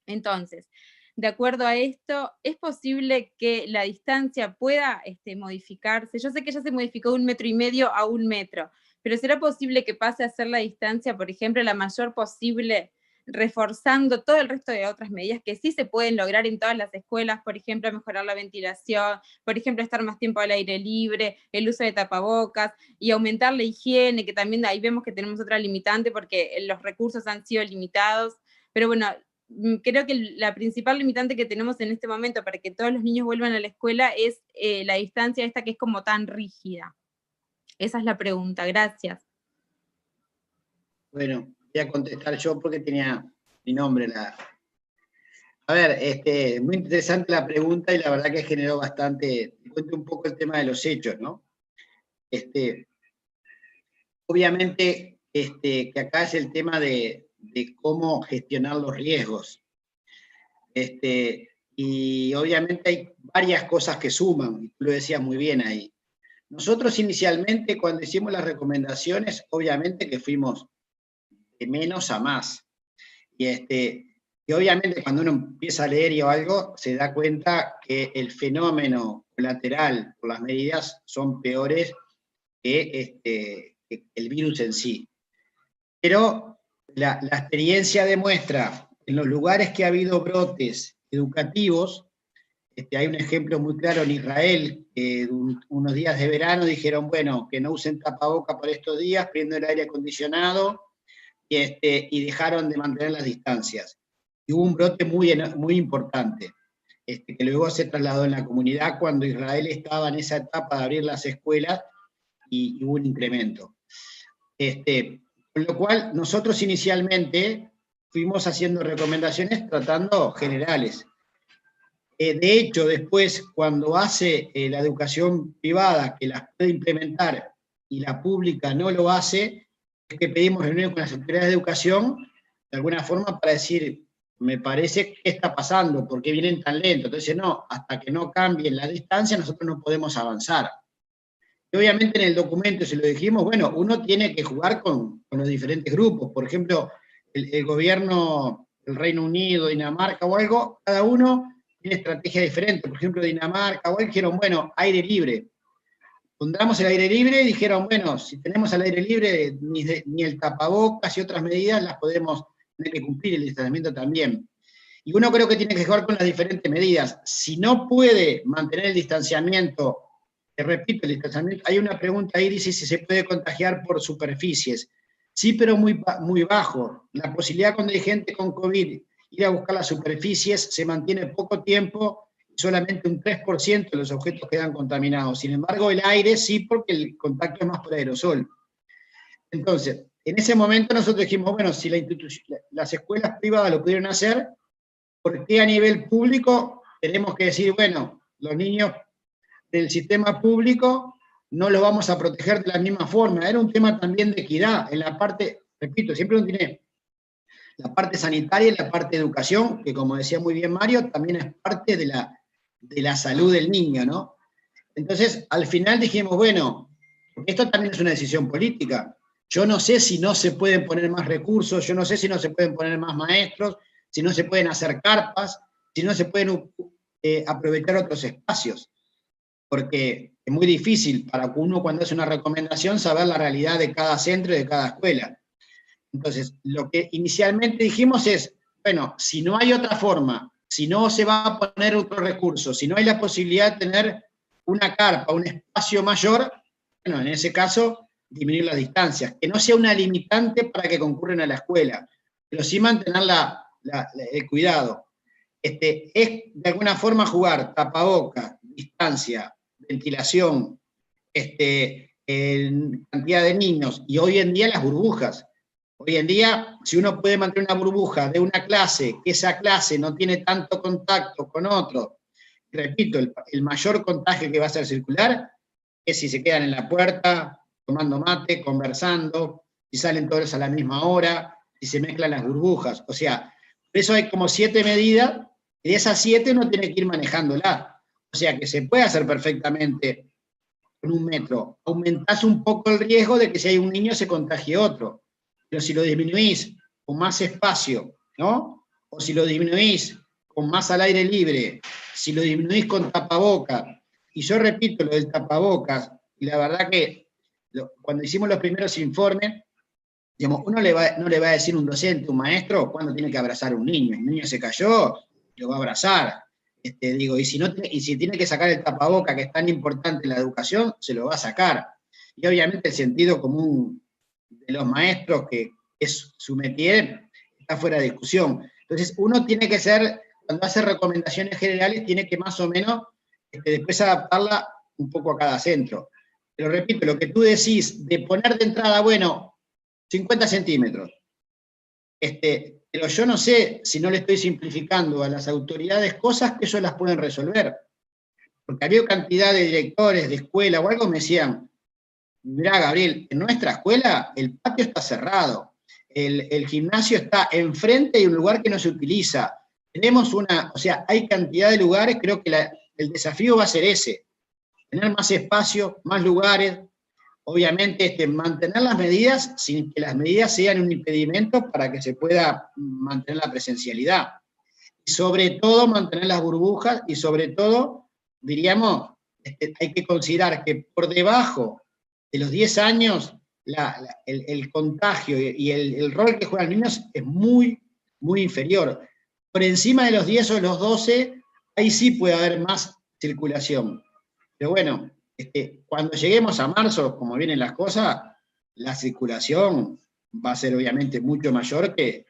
Entonces, de acuerdo a esto, ¿es posible que la distancia pueda modificarse? Yo sé que ya se modificó de 1,5 metros a 1 metro, pero ¿será posible que pase a ser la distancia, por ejemplo, la mayor posible, reforzando todo el resto de otras medidas que sí se pueden lograr en todas las escuelas? Por ejemplo, mejorar la ventilación, por ejemplo, estar más tiempo al aire libre, el uso de tapabocas, y aumentar la higiene, que también ahí vemos que tenemos otra limitante porque los recursos han sido limitados. Pero bueno, creo que la principal limitante que tenemos en este momento para que todos los niños vuelvan a la escuela es la distancia esta, que es como tan rígida. Esa es la pregunta. Gracias. Bueno, voy a contestar yo porque tenía mi nombre. A ver, muy interesante la pregunta, y la verdad que generó bastante. Te cuento un poco el tema de los hechos, ¿no? Obviamente que acá es el tema de cómo gestionar los riesgos. Y obviamente hay varias cosas que suman, y tú lo decías muy bien ahí. Nosotros inicialmente, cuando hicimos las recomendaciones, obviamente que fuimos de menos a más. Y obviamente cuando uno empieza a leer o algo, se da cuenta que el fenómeno colateral por las medidas son peores que el virus en sí. Pero la experiencia demuestra, en los lugares que ha habido brotes educativos, hay un ejemplo muy claro en Israel, unos días de verano dijeron, bueno, que no usen tapaboca por estos días, prenden el aire acondicionado, y dejaron de mantener las distancias. Y hubo un brote muy importante, que luego se trasladó en la comunidad cuando Israel estaba en esa etapa de abrir las escuelas, y hubo un incremento. Con lo cual, nosotros inicialmente fuimos haciendo recomendaciones tratando generales. De hecho, después, cuando hace la educación privada, que las puede implementar, y la pública no lo hace, es que pedimos reuniones con las autoridades de educación, de alguna forma para decir, me parece, ¿qué está pasando? ¿Por qué vienen tan lento? Entonces, no, hasta que no cambien la distancia, nosotros no podemos avanzar. Y obviamente en el documento, si lo dijimos, bueno, uno tiene que jugar con los diferentes grupos. Por ejemplo, el gobierno del Reino Unido, Dinamarca o algo, cada uno tiene estrategia diferente. Por ejemplo, Dinamarca o algo dijeron, bueno, aire libre. Pondramos el aire libre, y dijeron, bueno, si tenemos el aire libre, ni el tapabocas y otras medidas las podemos tener que cumplir, el distanciamiento también. Y uno creo que tiene que jugar con las diferentes medidas. Si no puede mantener el distanciamiento, te repito, el distanciamiento, hay una pregunta ahí, dice si se puede contagiar por superficies. Sí, pero muy bajo. La posibilidad cuando hay gente con COVID ir a buscar las superficies se mantiene poco tiempo, solamente un 3% de los objetos quedan contaminados. Sin embargo, el aire sí, porque el contacto es más por aerosol. Entonces, en ese momento nosotros dijimos, bueno, si las escuelas privadas lo pudieron hacer, ¿por qué a nivel público tenemos que decir, bueno, los niños del sistema público no los vamos a proteger de la misma forma? Era un tema también de equidad, en la parte, repito, siempre uno tiene la parte sanitaria y la parte de educación, que como decía muy bien Mario, también es parte de la salud del niño, ¿no? Entonces, al final dijimos, bueno, esto también es una decisión política. Yo no sé si no se pueden poner más recursos, yo no sé si no se pueden poner más maestros, si no se pueden hacer carpas, si no se pueden aprovechar otros espacios, porque es muy difícil para uno cuando hace una recomendación saber la realidad de cada centro y de cada escuela. Entonces, lo que inicialmente dijimos es, bueno, si no hay otra forma, si no se va a poner otro recurso, si no hay la posibilidad de tener una carpa, un espacio mayor, bueno, en ese caso, disminuir las distancias, que no sea una limitante para que concurren a la escuela, pero sí mantener el cuidado. Es de alguna forma jugar tapabocas, distancia, ventilación, cantidad de niños, y hoy en día las burbujas. Hoy en día, si uno puede mantener una burbuja de una clase, que esa clase no tiene tanto contacto con otro, repito, el mayor contagio que va a ser circular es si se quedan en la puerta, tomando mate, conversando, si salen todos a la misma hora, si se mezclan las burbujas. O sea, por eso hay como 7 medidas, y de esas 7 uno tiene que ir manejándolas. O sea, que se puede hacer perfectamente con 1 metro. Aumentás un poco el riesgo de que si hay un niño se contagie otro. Pero si lo disminuís con más espacio, ¿no? O si lo disminuís con más al aire libre, si lo disminuís con tapabocas, y yo repito lo del tapabocas, y la verdad que cuando hicimos los primeros informes, digamos, uno no le va a decir a un docente, un maestro, cuándo tiene que abrazar a un niño. El niño se cayó, lo va a abrazar. Y si tiene que sacar el tapaboca, que es tan importante en la educación, se lo va a sacar. Y obviamente el sentido común de los maestros, que es su métier, está fuera de discusión. Entonces, uno tiene que ser, cuando hace recomendaciones generales, tiene que más o menos después adaptarla un poco a cada centro. Pero repito, lo que tú decís de poner de entrada, bueno, 50 centímetros, pero yo no sé si no le estoy simplificando a las autoridades cosas que ellos las pueden resolver. Porque había cantidad de directores de escuela o algo me decían, mirá, Gabriel, en nuestra escuela el patio está cerrado, el gimnasio está enfrente de un lugar que no se utiliza. Tenemos o sea, hay cantidad de lugares, creo que el desafío va a ser ese, tener más espacio, más lugares, obviamente mantener las medidas sin que las medidas sean un impedimento para que se pueda mantener la presencialidad. Y sobre todo mantener las burbujas y sobre todo, diríamos, hay que considerar que por debajo de los 10 años el contagio y el rol que juegan los niños es muy, muy inferior. Por encima de los 10 o los 12, ahí sí puede haber más circulación. Pero bueno, cuando lleguemos a marzo, como vienen las cosas, la circulación va a ser obviamente mucho mayor que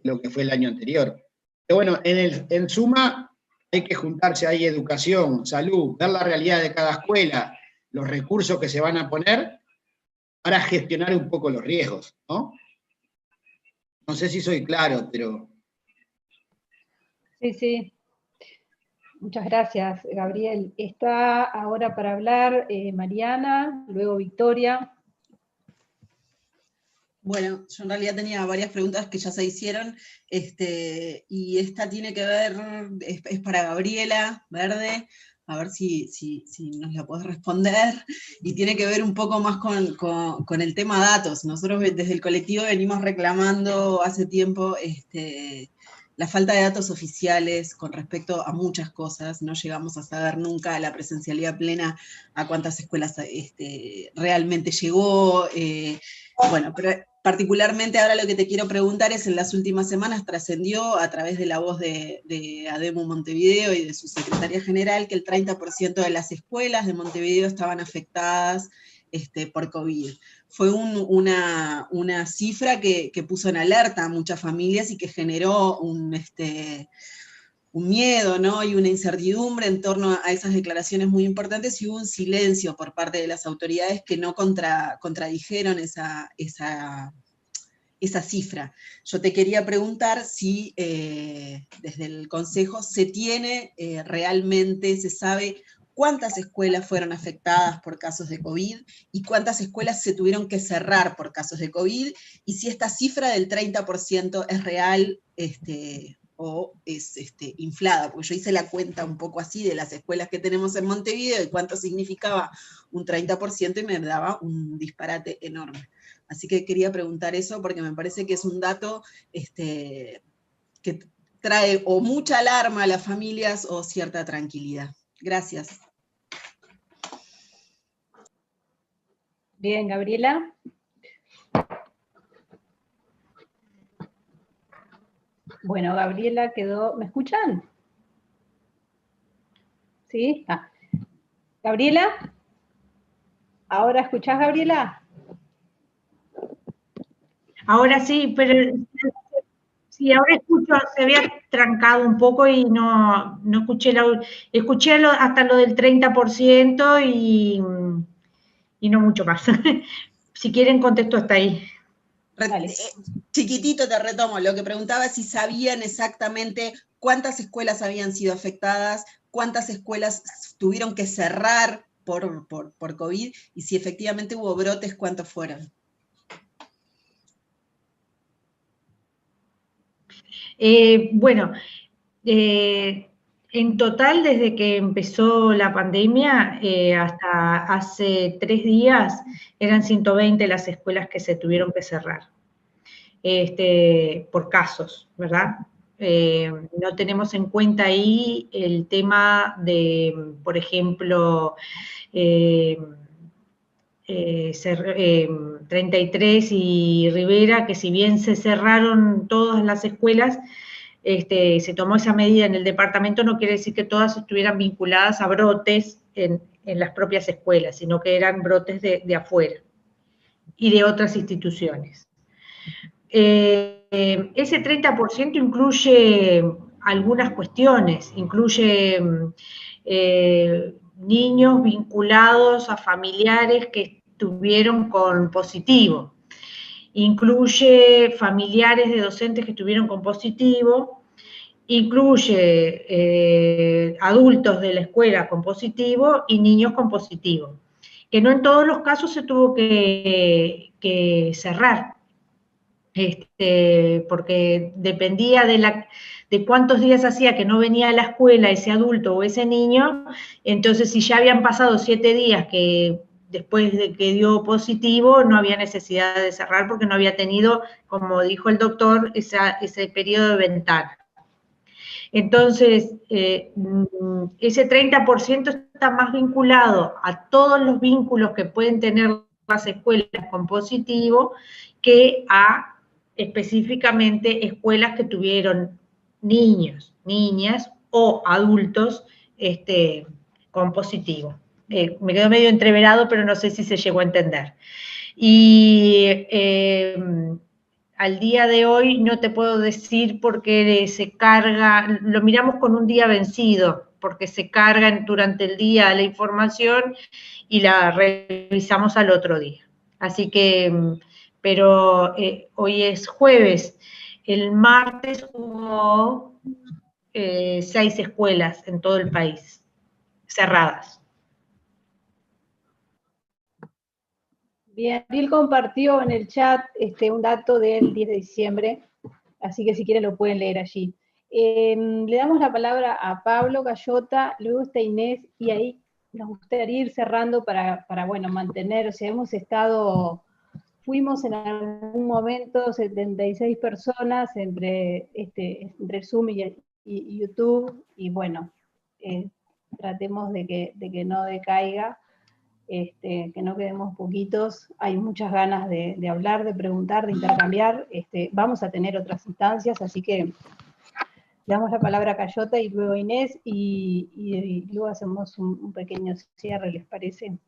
lo que fue el año anterior. Pero bueno, en suma, hay que juntarse ahí educación, salud, ver la realidad de cada escuela, los recursos que se van a poner para gestionar un poco los riesgos, ¿no? No sé si soy claro, pero... Sí, sí. Muchas gracias, Gabriel. Está ahora para hablar Mariana, luego Victoria. Bueno, yo en realidad tenía varias preguntas que ya se hicieron, y esta tiene que ver, es para Gabriela Verde, a ver si nos la podés responder, y tiene que ver un poco más con el tema datos. Nosotros desde el colectivo venimos reclamando hace tiempo la falta de datos oficiales con respecto a muchas cosas. No llegamos a saber nunca la presencialidad plena, a cuántas escuelas realmente llegó. Bueno, pero particularmente ahora lo que te quiero preguntar es, en las últimas semanas trascendió a través de la voz de ADEMU Montevideo y de su secretaria general que el 30% de las escuelas de Montevideo estaban afectadas por COVID. Fue una cifra que puso en alerta a muchas familias y que generó un miedo, ¿no? Y una incertidumbre en torno a esas declaraciones muy importantes, y hubo un silencio por parte de las autoridades que no contradijeron esa cifra. Yo te quería preguntar si desde el Consejo se tiene realmente, se sabe cuántas escuelas fueron afectadas por casos de COVID y cuántas escuelas se tuvieron que cerrar por casos de COVID, y si esta cifra del 30% es real o es inflada, porque yo hice la cuenta un poco así de las escuelas que tenemos en Montevideo y cuánto significaba un 30% y me daba un disparate enorme. Así que quería preguntar eso porque me parece que es un dato que trae o mucha alarma a las familias o cierta tranquilidad. Gracias. Bien, Gabriela. Bueno, Gabriela quedó, ¿me escuchan? ¿Sí? Ah. Gabriela, ¿ahora escuchás, Gabriela? Ahora sí, pero sí, ahora escucho, se había trancado un poco y no escuché, escuché hasta lo del 30% y no mucho más. Si quieren contesto hasta ahí. Chiquitito te retomo, lo que preguntaba es si sabían exactamente cuántas escuelas habían sido afectadas, cuántas escuelas tuvieron que cerrar por COVID, y si efectivamente hubo brotes, cuántos fueron. Bueno, en total, desde que empezó la pandemia hasta hace 3 días, eran 120 las escuelas que se tuvieron que cerrar, por casos, ¿verdad? No tenemos en cuenta ahí el tema de, por ejemplo, 33 y Rivera, que si bien se cerraron todas las escuelas, se tomó esa medida en el departamento, no quiere decir que todas estuvieran vinculadas a brotes en las propias escuelas, sino que eran brotes de afuera y de otras instituciones. Ese 30% incluye algunas cuestiones, incluye niños vinculados a familiares que estuvieron con positivo, incluye familiares de docentes que estuvieron con positivo, incluye adultos de la escuela con positivo y niños con positivo, que no en todos los casos se tuvo que cerrar, porque dependía de cuántos días hacía que no venía a la escuela ese adulto o ese niño. Entonces si ya habían pasado 7 días que después de que dio positivo, no había necesidad de cerrar porque no había tenido, como dijo el doctor, ese periodo de ventana. Entonces, ese 30% está más vinculado a todos los vínculos que pueden tener las escuelas con positivo que a específicamente escuelas que tuvieron niños, niñas o adultos con positivo. Me quedó medio entreverado, pero no sé si se llegó a entender. Y al día de hoy no te puedo decir porque se carga, lo miramos con un día vencido, porque se carga durante el día la información y la revisamos al otro día. Así que, pero hoy es jueves, el martes hubo 6 escuelas en todo el país cerradas. Bien, Bill compartió en el chat un dato del 10 de diciembre, así que si quieren lo pueden leer allí. Le damos la palabra a Pablo Cayota, luego está Inés, y ahí nos gustaría ir cerrando para bueno, mantener, o sea, fuimos en algún momento 76 personas entre Zoom y YouTube, y bueno, tratemos de que no decaiga. Que no quedemos poquitos, hay muchas ganas de hablar, de preguntar, de intercambiar, vamos a tener otras instancias, así que le damos la palabra a Cayota y luego a Inés, y luego hacemos un pequeño cierre, ¿les parece?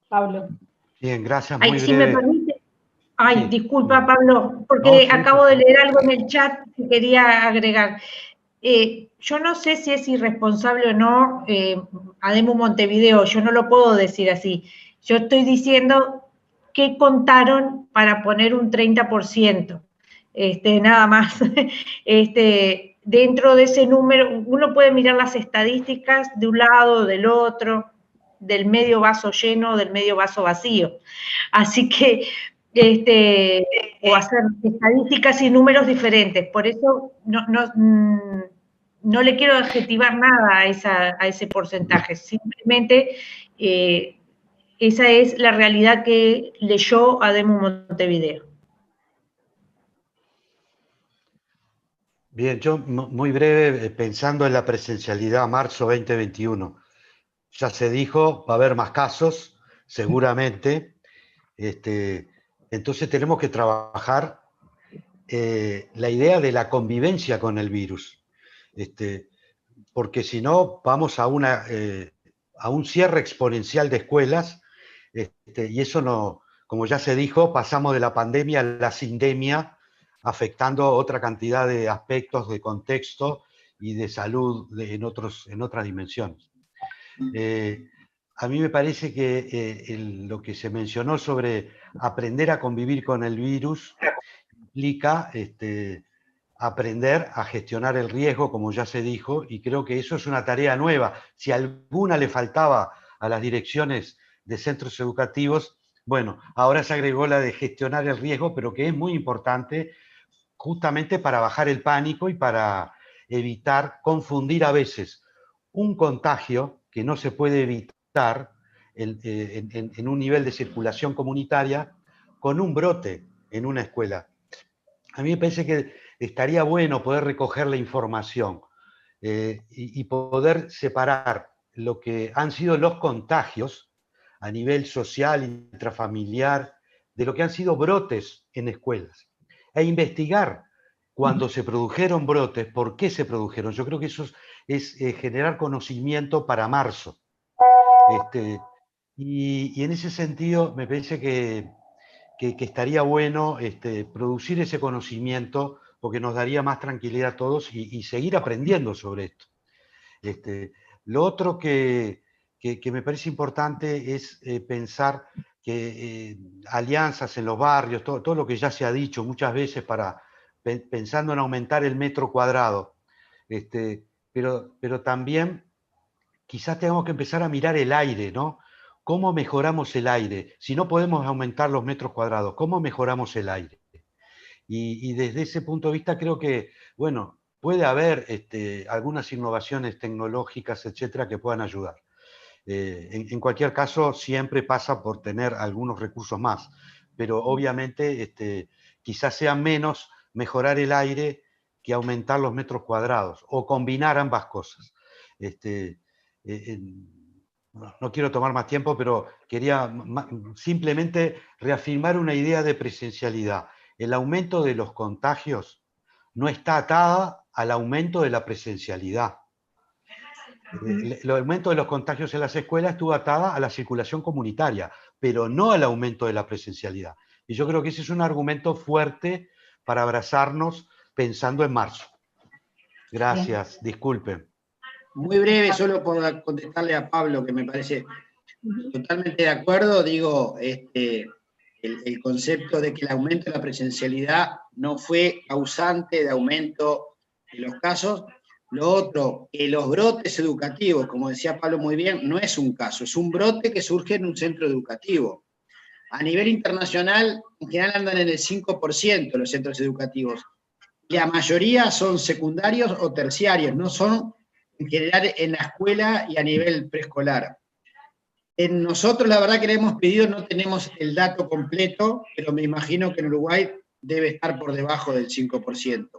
Pablo. Bien, gracias, muy breve. Si me permite. Ay, sí. Disculpa, Pablo, porque No, sí, acabo de leer algo en el chat que quería agregar. Yo no sé si es irresponsable o no, Ademu Montevideo, yo no lo puedo decir así. Yo estoy diciendo qué contaron para poner un 30%, nada más. Dentro de ese número, uno puede mirar las estadísticas de un lado, del otro, del medio vaso lleno, del medio vaso vacío. Así que, o hacer estadísticas y números diferentes. Por eso no le quiero adjetivar nada a ese porcentaje, simplemente esa es la realidad que leyó Ademu Montevideo. Bien, yo muy breve, pensando en la presencialidad, marzo 2021. Ya se dijo, va a haber más casos, seguramente. Entonces tenemos que trabajar la idea de la convivencia con el virus. Porque si no, vamos a un cierre exponencial de escuelas, y eso no, como ya se dijo, pasamos de la pandemia a la sindemia, afectando otra cantidad de aspectos de contexto y de salud en otras dimensiones. A mí me parece que lo que se mencionó sobre aprender a convivir con el virus implica aprender a gestionar el riesgo, como ya se dijo, y creo que eso es una tarea nueva. Si alguna le faltaba a las direcciones de centros educativos, bueno, ahora se agregó la de gestionar el riesgo, pero que es muy importante justamente para bajar el pánico y para evitar confundir a veces un contagio que no se puede evitar en un nivel de circulación comunitaria con un brote en una escuela. A mí me parece que estaría bueno poder recoger la información y poder separar lo que han sido los contagios a nivel social, intrafamiliar, de lo que han sido brotes en escuelas, e investigar cuando se produjeron brotes, por qué se produjeron. Yo creo que eso es generar conocimiento para marzo. Y en ese sentido me parece que estaría bueno producir ese conocimiento, porque nos daría más tranquilidad a todos y seguir aprendiendo sobre esto. Lo otro que me parece importante es pensar que alianzas en los barrios, todo lo que ya se ha dicho muchas veces pensando en aumentar el metro cuadrado, pero también quizás tengamos que empezar a mirar el aire, ¿no? ¿Cómo mejoramos el aire? Si no podemos aumentar los metros cuadrados, ¿cómo mejoramos el aire? Y desde ese punto de vista creo que, bueno, puede haber algunas innovaciones tecnológicas, etcétera, que puedan ayudar. En cualquier caso, siempre pasa por tener algunos recursos más, pero obviamente quizás sea menos mejorar el aire que aumentar los metros cuadrados, o combinar ambas cosas. No quiero tomar más tiempo, pero quería simplemente reafirmar una idea de presencialidad. El aumento de los contagios no está atada al aumento de la presencialidad. El aumento de los contagios en las escuelas estuvo atada a la circulación comunitaria, pero no al aumento de la presencialidad. Y yo creo que ese es un argumento fuerte para abrazarnos pensando en marzo. Gracias, disculpen. Muy breve, solo por contestarle a Pablo, que me parece totalmente de acuerdo. Digo, el concepto de que el aumento de la presencialidad no fue causante de aumento de los casos. Lo otro, que los brotes educativos, como decía Pablo muy bien, no es un caso, es un brote que surge en un centro educativo. A nivel internacional, en general andan en el 5% los centros educativos. La mayoría son secundarios o terciarios, no son en general en la escuela y a nivel preescolar. Nosotros la verdad que le hemos pedido, no tenemos el dato completo, pero me imagino que en Uruguay debe estar por debajo del 5%.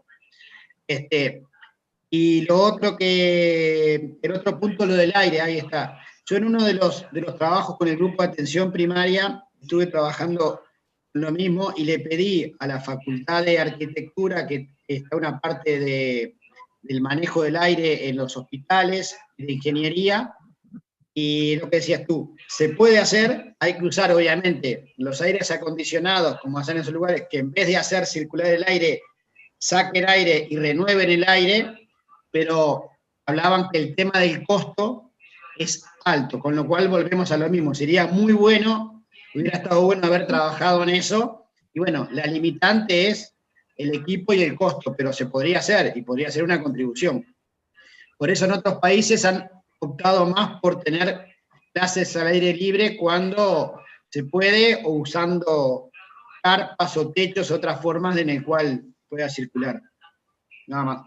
Y lo otro el otro punto, lo del aire, ahí está. Yo en uno de los trabajos con el grupo de atención primaria estuve trabajando lo mismo y le pedí a la Facultad de Arquitectura, que está una parte del manejo del aire en los hospitales, de ingeniería, y lo que decías tú, se puede hacer, hay que usar obviamente los aires acondicionados, como hacen en esos lugares, que en vez de hacer circular el aire, saquen aire y renueven el aire, pero hablaban que el tema del costo es alto, con lo cual volvemos a lo mismo, sería muy bueno, hubiera estado bueno haber trabajado en eso, y bueno, la limitante es el equipo y el costo, pero se podría hacer, y podría ser una contribución. Por eso en otros países han optado más por tener clases al aire libre cuando se puede, o usando carpas o techos, otras formas en el cual pueda circular. Nada más.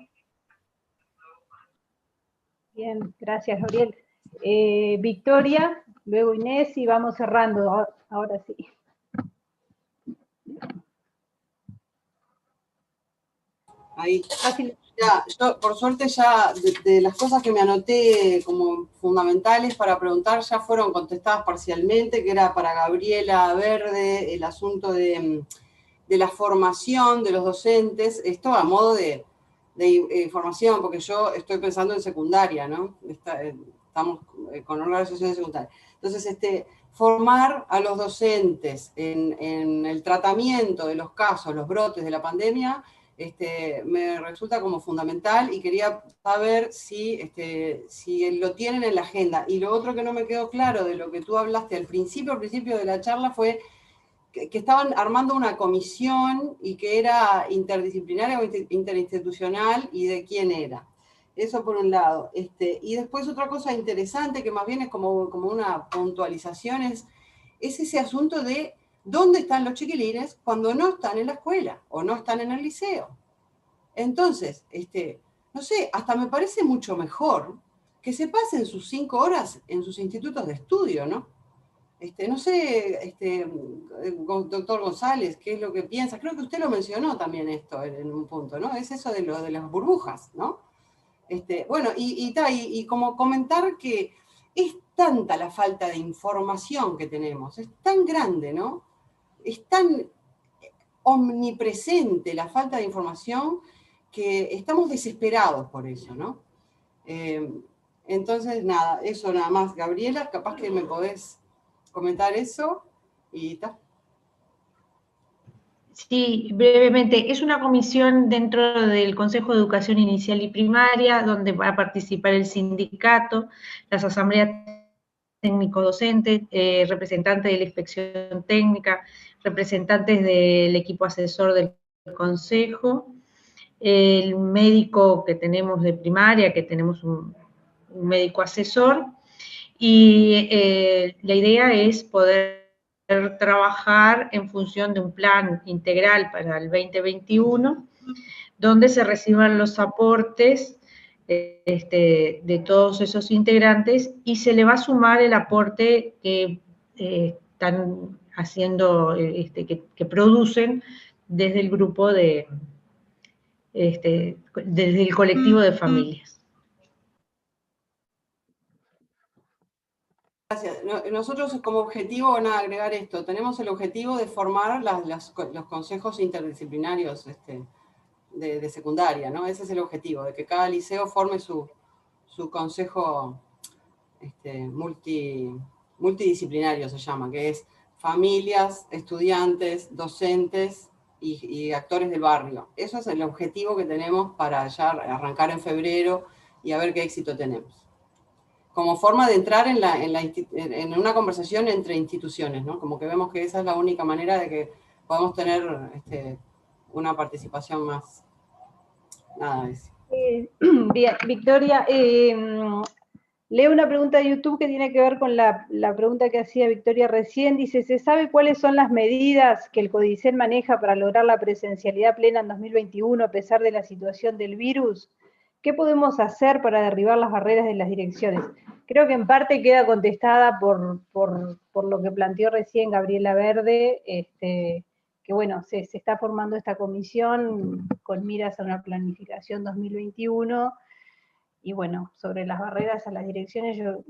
Bien, gracias, Gabriel. Victoria, luego Inés, y vamos cerrando, ahora sí. Ahí. Ya, yo, por suerte, ya de las cosas que me anoté como fundamentales para preguntar ya fueron contestadas parcialmente, que era para Gabriela Verde, el asunto de la formación de los docentes, esto a modo de información, porque yo estoy pensando en secundaria, ¿no? Estamos con una organización de secundaria. Entonces, formar a los docentes en el tratamiento de los casos, los brotes de la pandemia, me resulta como fundamental y quería saber si lo tienen en la agenda. Y lo otro que no me quedó claro de lo que tú hablaste al principio de la charla fue que estaban armando una comisión y que era interdisciplinaria o interinstitucional y de quién era. Eso por un lado. Y después otra cosa interesante que más bien es como una puntualización es ese asunto de dónde están los chiquilines cuando no están en la escuela o no están en el liceo. Entonces, no sé, hasta me parece mucho mejor que se pasen sus 5 horas en sus institutos de estudio, ¿no? No sé, doctor González, ¿qué es lo que piensa? Creo que usted lo mencionó también esto en un punto, ¿no? Es eso de las burbujas, ¿no? Bueno, y como comentar que es tanta la falta de información que tenemos, es tan grande, ¿no? Es tan omnipresente la falta de información que estamos desesperados por eso, ¿no? Entonces, nada, eso nada más. Gabriela, capaz que me podés comentar eso y tal. Sí, brevemente. Es una comisión dentro del Consejo de Educación Inicial y Primaria, donde va a participar el sindicato, las asambleas técnico-docentes, representantes de la inspección técnica, representantes del equipo asesor del Consejo, el médico que tenemos de primaria, que tenemos un médico asesor, y la idea es poder trabajar en función de un plan integral para el 2021, donde se reciban los aportes de todos esos integrantes y se le va a sumar el aporte que están haciendo, que producen desde el grupo desde el colectivo de familias. Gracias. Nosotros como objetivo, van a agregar esto, tenemos el objetivo de formar los consejos interdisciplinarios de secundaria, ¿no? Ese es el objetivo, de que cada liceo forme su consejo multidisciplinario, se llama, que es familias, estudiantes, docentes y actores del barrio. Eso es el objetivo que tenemos para ya arrancar en febrero y a ver qué éxito tenemos. Como forma de entrar en una conversación entre instituciones, ¿no? Como que vemos que esa es la única manera de que podamos tener una participación más. Nada de eso. Bien, Victoria, leo una pregunta de YouTube que tiene que ver con la pregunta que hacía Victoria recién. Dice, ¿se sabe cuáles son las medidas que el CODICEN maneja para lograr la presencialidad plena en 2021 a pesar de la situación del virus? ¿Qué podemos hacer para derribar las barreras de las direcciones? Creo que en parte queda contestada por lo que planteó recién Gabriela Verde, que bueno, se está formando esta comisión con miras a una planificación 2021, y bueno, sobre las barreras a las direcciones, yo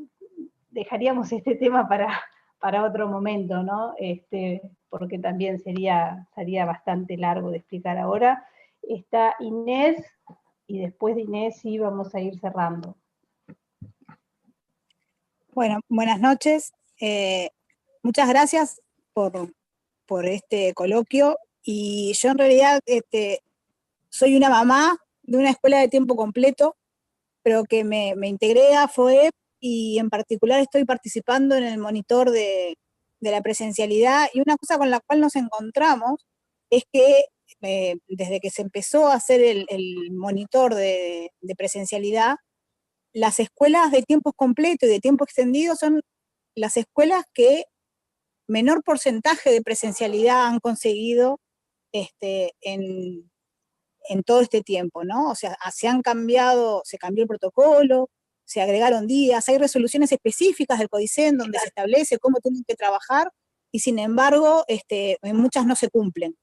dejaríamos este tema para otro momento, ¿no? Porque también sería bastante largo de explicar ahora. Está Inés, y después de Inés sí vamos a ir cerrando. Bueno, buenas noches. Muchas gracias por este coloquio. Y yo en realidad soy una mamá de una escuela de tiempo completo, pero que me integré a FOEP y en particular estoy participando en el monitor de la presencialidad. Y una cosa con la cual nos encontramos es que desde que se empezó a hacer el monitor de presencialidad, las escuelas de tiempo completo y de tiempo extendido son las escuelas que menor porcentaje de presencialidad han conseguido en todo este tiempo, ¿no? O sea, se cambió el protocolo, se agregaron días, hay resoluciones específicas del CODICEN donde se establece cómo tienen que trabajar y sin embargo en muchas no se cumplen.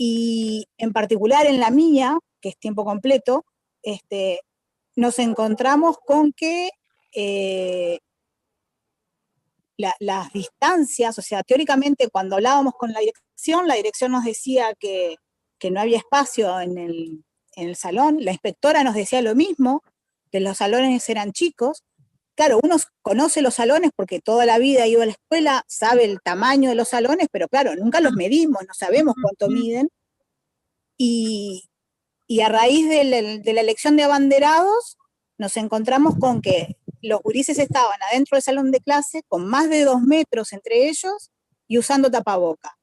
Y en particular en la mía, que es tiempo completo, nos encontramos con que las distancias, o sea, teóricamente cuando hablábamos con la dirección nos decía que no había espacio en el salón, la inspectora nos decía lo mismo, que los salones eran chicos. Claro, uno conoce los salones porque toda la vida ha ido a la escuela, sabe el tamaño de los salones, pero claro, nunca los medimos, no sabemos cuánto miden. Y a raíz de la elección de abanderados, nos encontramos con que los gurises estaban adentro del salón de clase, con más de 2 metros entre ellos, y usando tapaboca.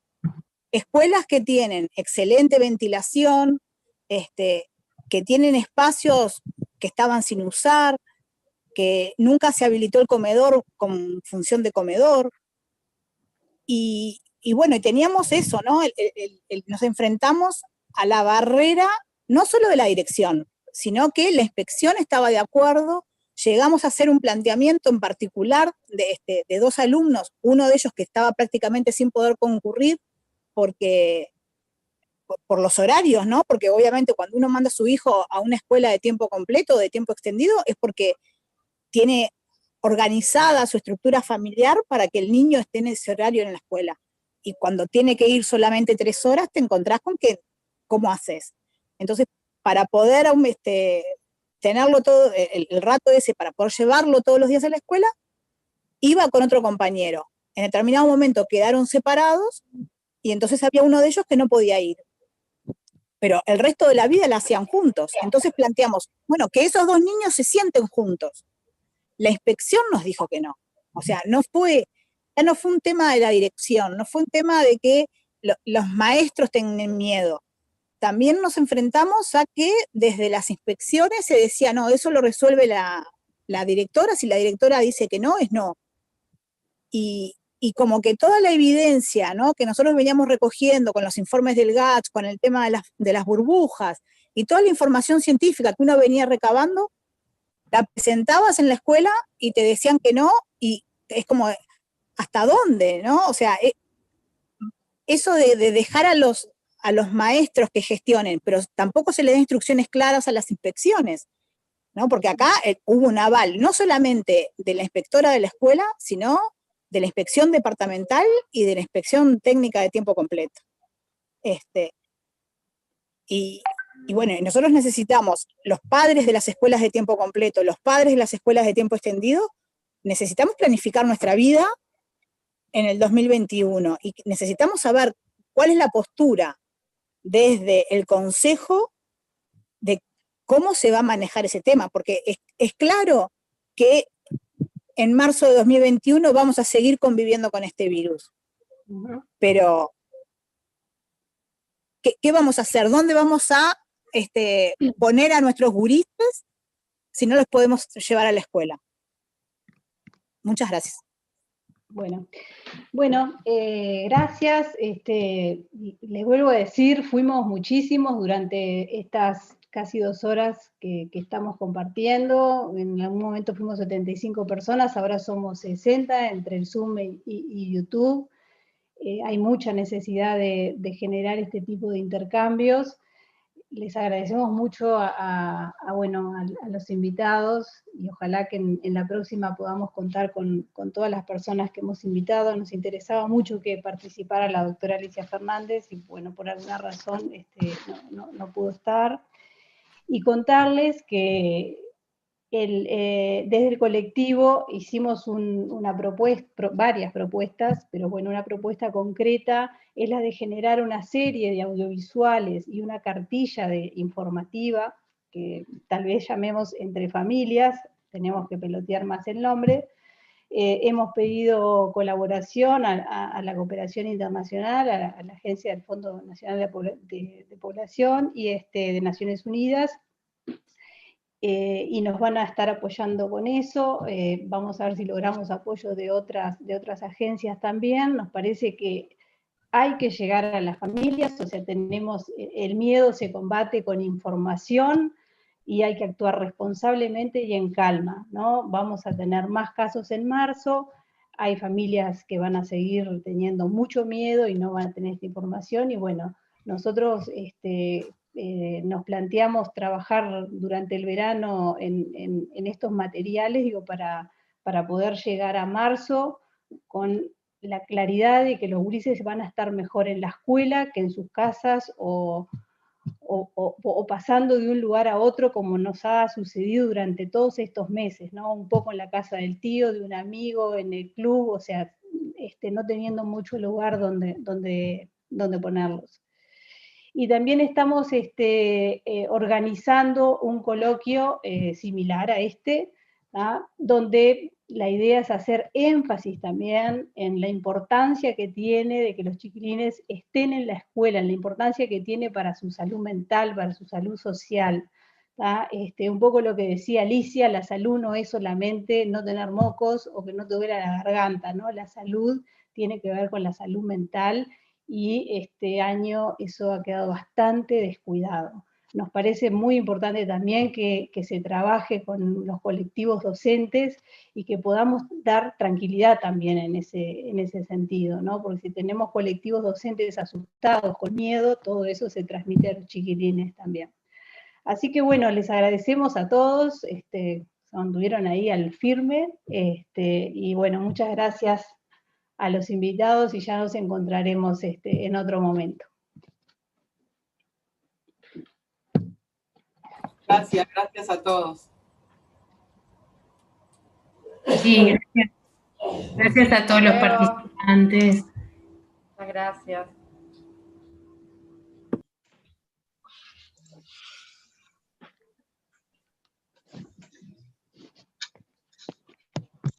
Escuelas que tienen excelente ventilación, que tienen espacios que estaban sin usar, que nunca se habilitó el comedor con función de comedor, y bueno, y teníamos eso, ¿no? Nos enfrentamos a la barrera, no solo de la dirección, sino que la inspección estaba de acuerdo. Llegamos a hacer un planteamiento en particular de 2 alumnos, uno de ellos que estaba prácticamente sin poder concurrir por los horarios, ¿no? Porque obviamente cuando uno manda a su hijo a una escuela de tiempo completo o de tiempo extendido es porque tiene organizada su estructura familiar para que el niño esté en ese horario en la escuela. Y cuando tiene que ir solamente 3 horas, te encontrás con que, ¿cómo haces? Entonces, para poder tenerlo todo, el rato ese, para poder llevarlo todos los días a la escuela, iba con otro compañero. En determinado momento quedaron separados y entonces había uno de ellos que no podía ir. Pero el resto de la vida la hacían juntos. Entonces planteamos, bueno, que esos 2 niños se sienten juntos. La inspección nos dijo que no. O sea, ya no fue un tema de la dirección, no fue un tema de que los maestros tengan miedo. También nos enfrentamos a que desde las inspecciones se decía, no, eso lo resuelve la directora, si la directora dice que no, es no. Y como que toda la evidencia, ¿no?, que nosotros veníamos recogiendo con los informes del GACH, con el tema de las burbujas, y toda la información científica que uno venía recabando, la presentabas en la escuela y te decían que no, y es como, ¿hasta dónde?, ¿no? O sea, eso de dejar a los maestros que gestionen, pero tampoco se le da instrucciones claras a las inspecciones, ¿no? Porque acá hubo un aval, no solamente de la inspectora de la escuela, sino de la inspección departamental y de la inspección técnica de tiempo completo. Y bueno, nosotros necesitamos, los padres de las escuelas de tiempo completo, los padres de las escuelas de tiempo extendido, necesitamos planificar nuestra vida en el 2021 y necesitamos saber cuál es la postura desde el consejo de cómo se va a manejar ese tema, porque es claro que en marzo de 2021 vamos a seguir conviviendo con este virus. Pero, ¿qué vamos a hacer? ¿Dónde vamos a poner a nuestros guristas si no los podemos llevar a la escuela? Muchas gracias. Bueno, gracias. Les vuelvo a decir, fuimos muchísimos durante estas casi 2 horas que estamos compartiendo. En algún momento fuimos 75 personas, ahora somos 60 entre el Zoom y YouTube. Hay mucha necesidad de generar este tipo de intercambios. Les agradecemos mucho a los invitados y ojalá que en la próxima podamos contar con todas las personas que hemos invitado. Nos interesaba mucho que participara la doctora Alicia Fernández y bueno, por alguna razón no pudo estar. Y contarles que desde el colectivo hicimos varias propuestas, pero bueno, una propuesta concreta es la de generar una serie de audiovisuales y una cartilla informativa, que tal vez llamemos Entre Familias, tenemos que pelotear más el nombre. Hemos pedido colaboración a la cooperación internacional, a la Agencia del Fondo Nacional de Población y de Naciones Unidas, y nos van a estar apoyando con eso. Vamos a ver si logramos apoyo de otras agencias también. Nos parece que hay que llegar a las familias, o sea, el miedo se combate con información y hay que actuar responsablemente y en calma, ¿no? Vamos a tener más casos en marzo, hay familias que van a seguir teniendo mucho miedo y no van a tener esta información, y bueno, Nosotros nos planteamos trabajar durante el verano en estos materiales, digo, para poder llegar a marzo con la claridad de que los gurises van a estar mejor en la escuela que en sus casas o pasando de un lugar a otro, como nos ha sucedido durante todos estos meses, ¿no? Un poco en la casa del tío, de un amigo, en el club, o sea, no teniendo mucho lugar donde ponerlos. Y también estamos organizando un coloquio similar a donde la idea es hacer énfasis también en la importancia que tiene de que los chiquilines estén en la escuela, en la importancia que tiene para su salud mental, para su salud social. Un poco lo que decía Alicia, la salud no es solamente no tener mocos o que no te duela la garganta, ¿no? La salud tiene que ver con la salud mental, y este año eso ha quedado bastante descuidado. Nos parece muy importante también que se trabaje con los colectivos docentes y que podamos dar tranquilidad también en ese sentido, ¿no? Porque si tenemos colectivos docentes asustados, con miedo, todo eso se transmite a los chiquilines también. Así que bueno, les agradecemos a todos, anduvieron ahí al firme, y bueno, muchas gracias a los invitados y ya nos encontraremos en otro momento. Gracias a todos. Sí, gracias a todos los participantes. Muchas gracias.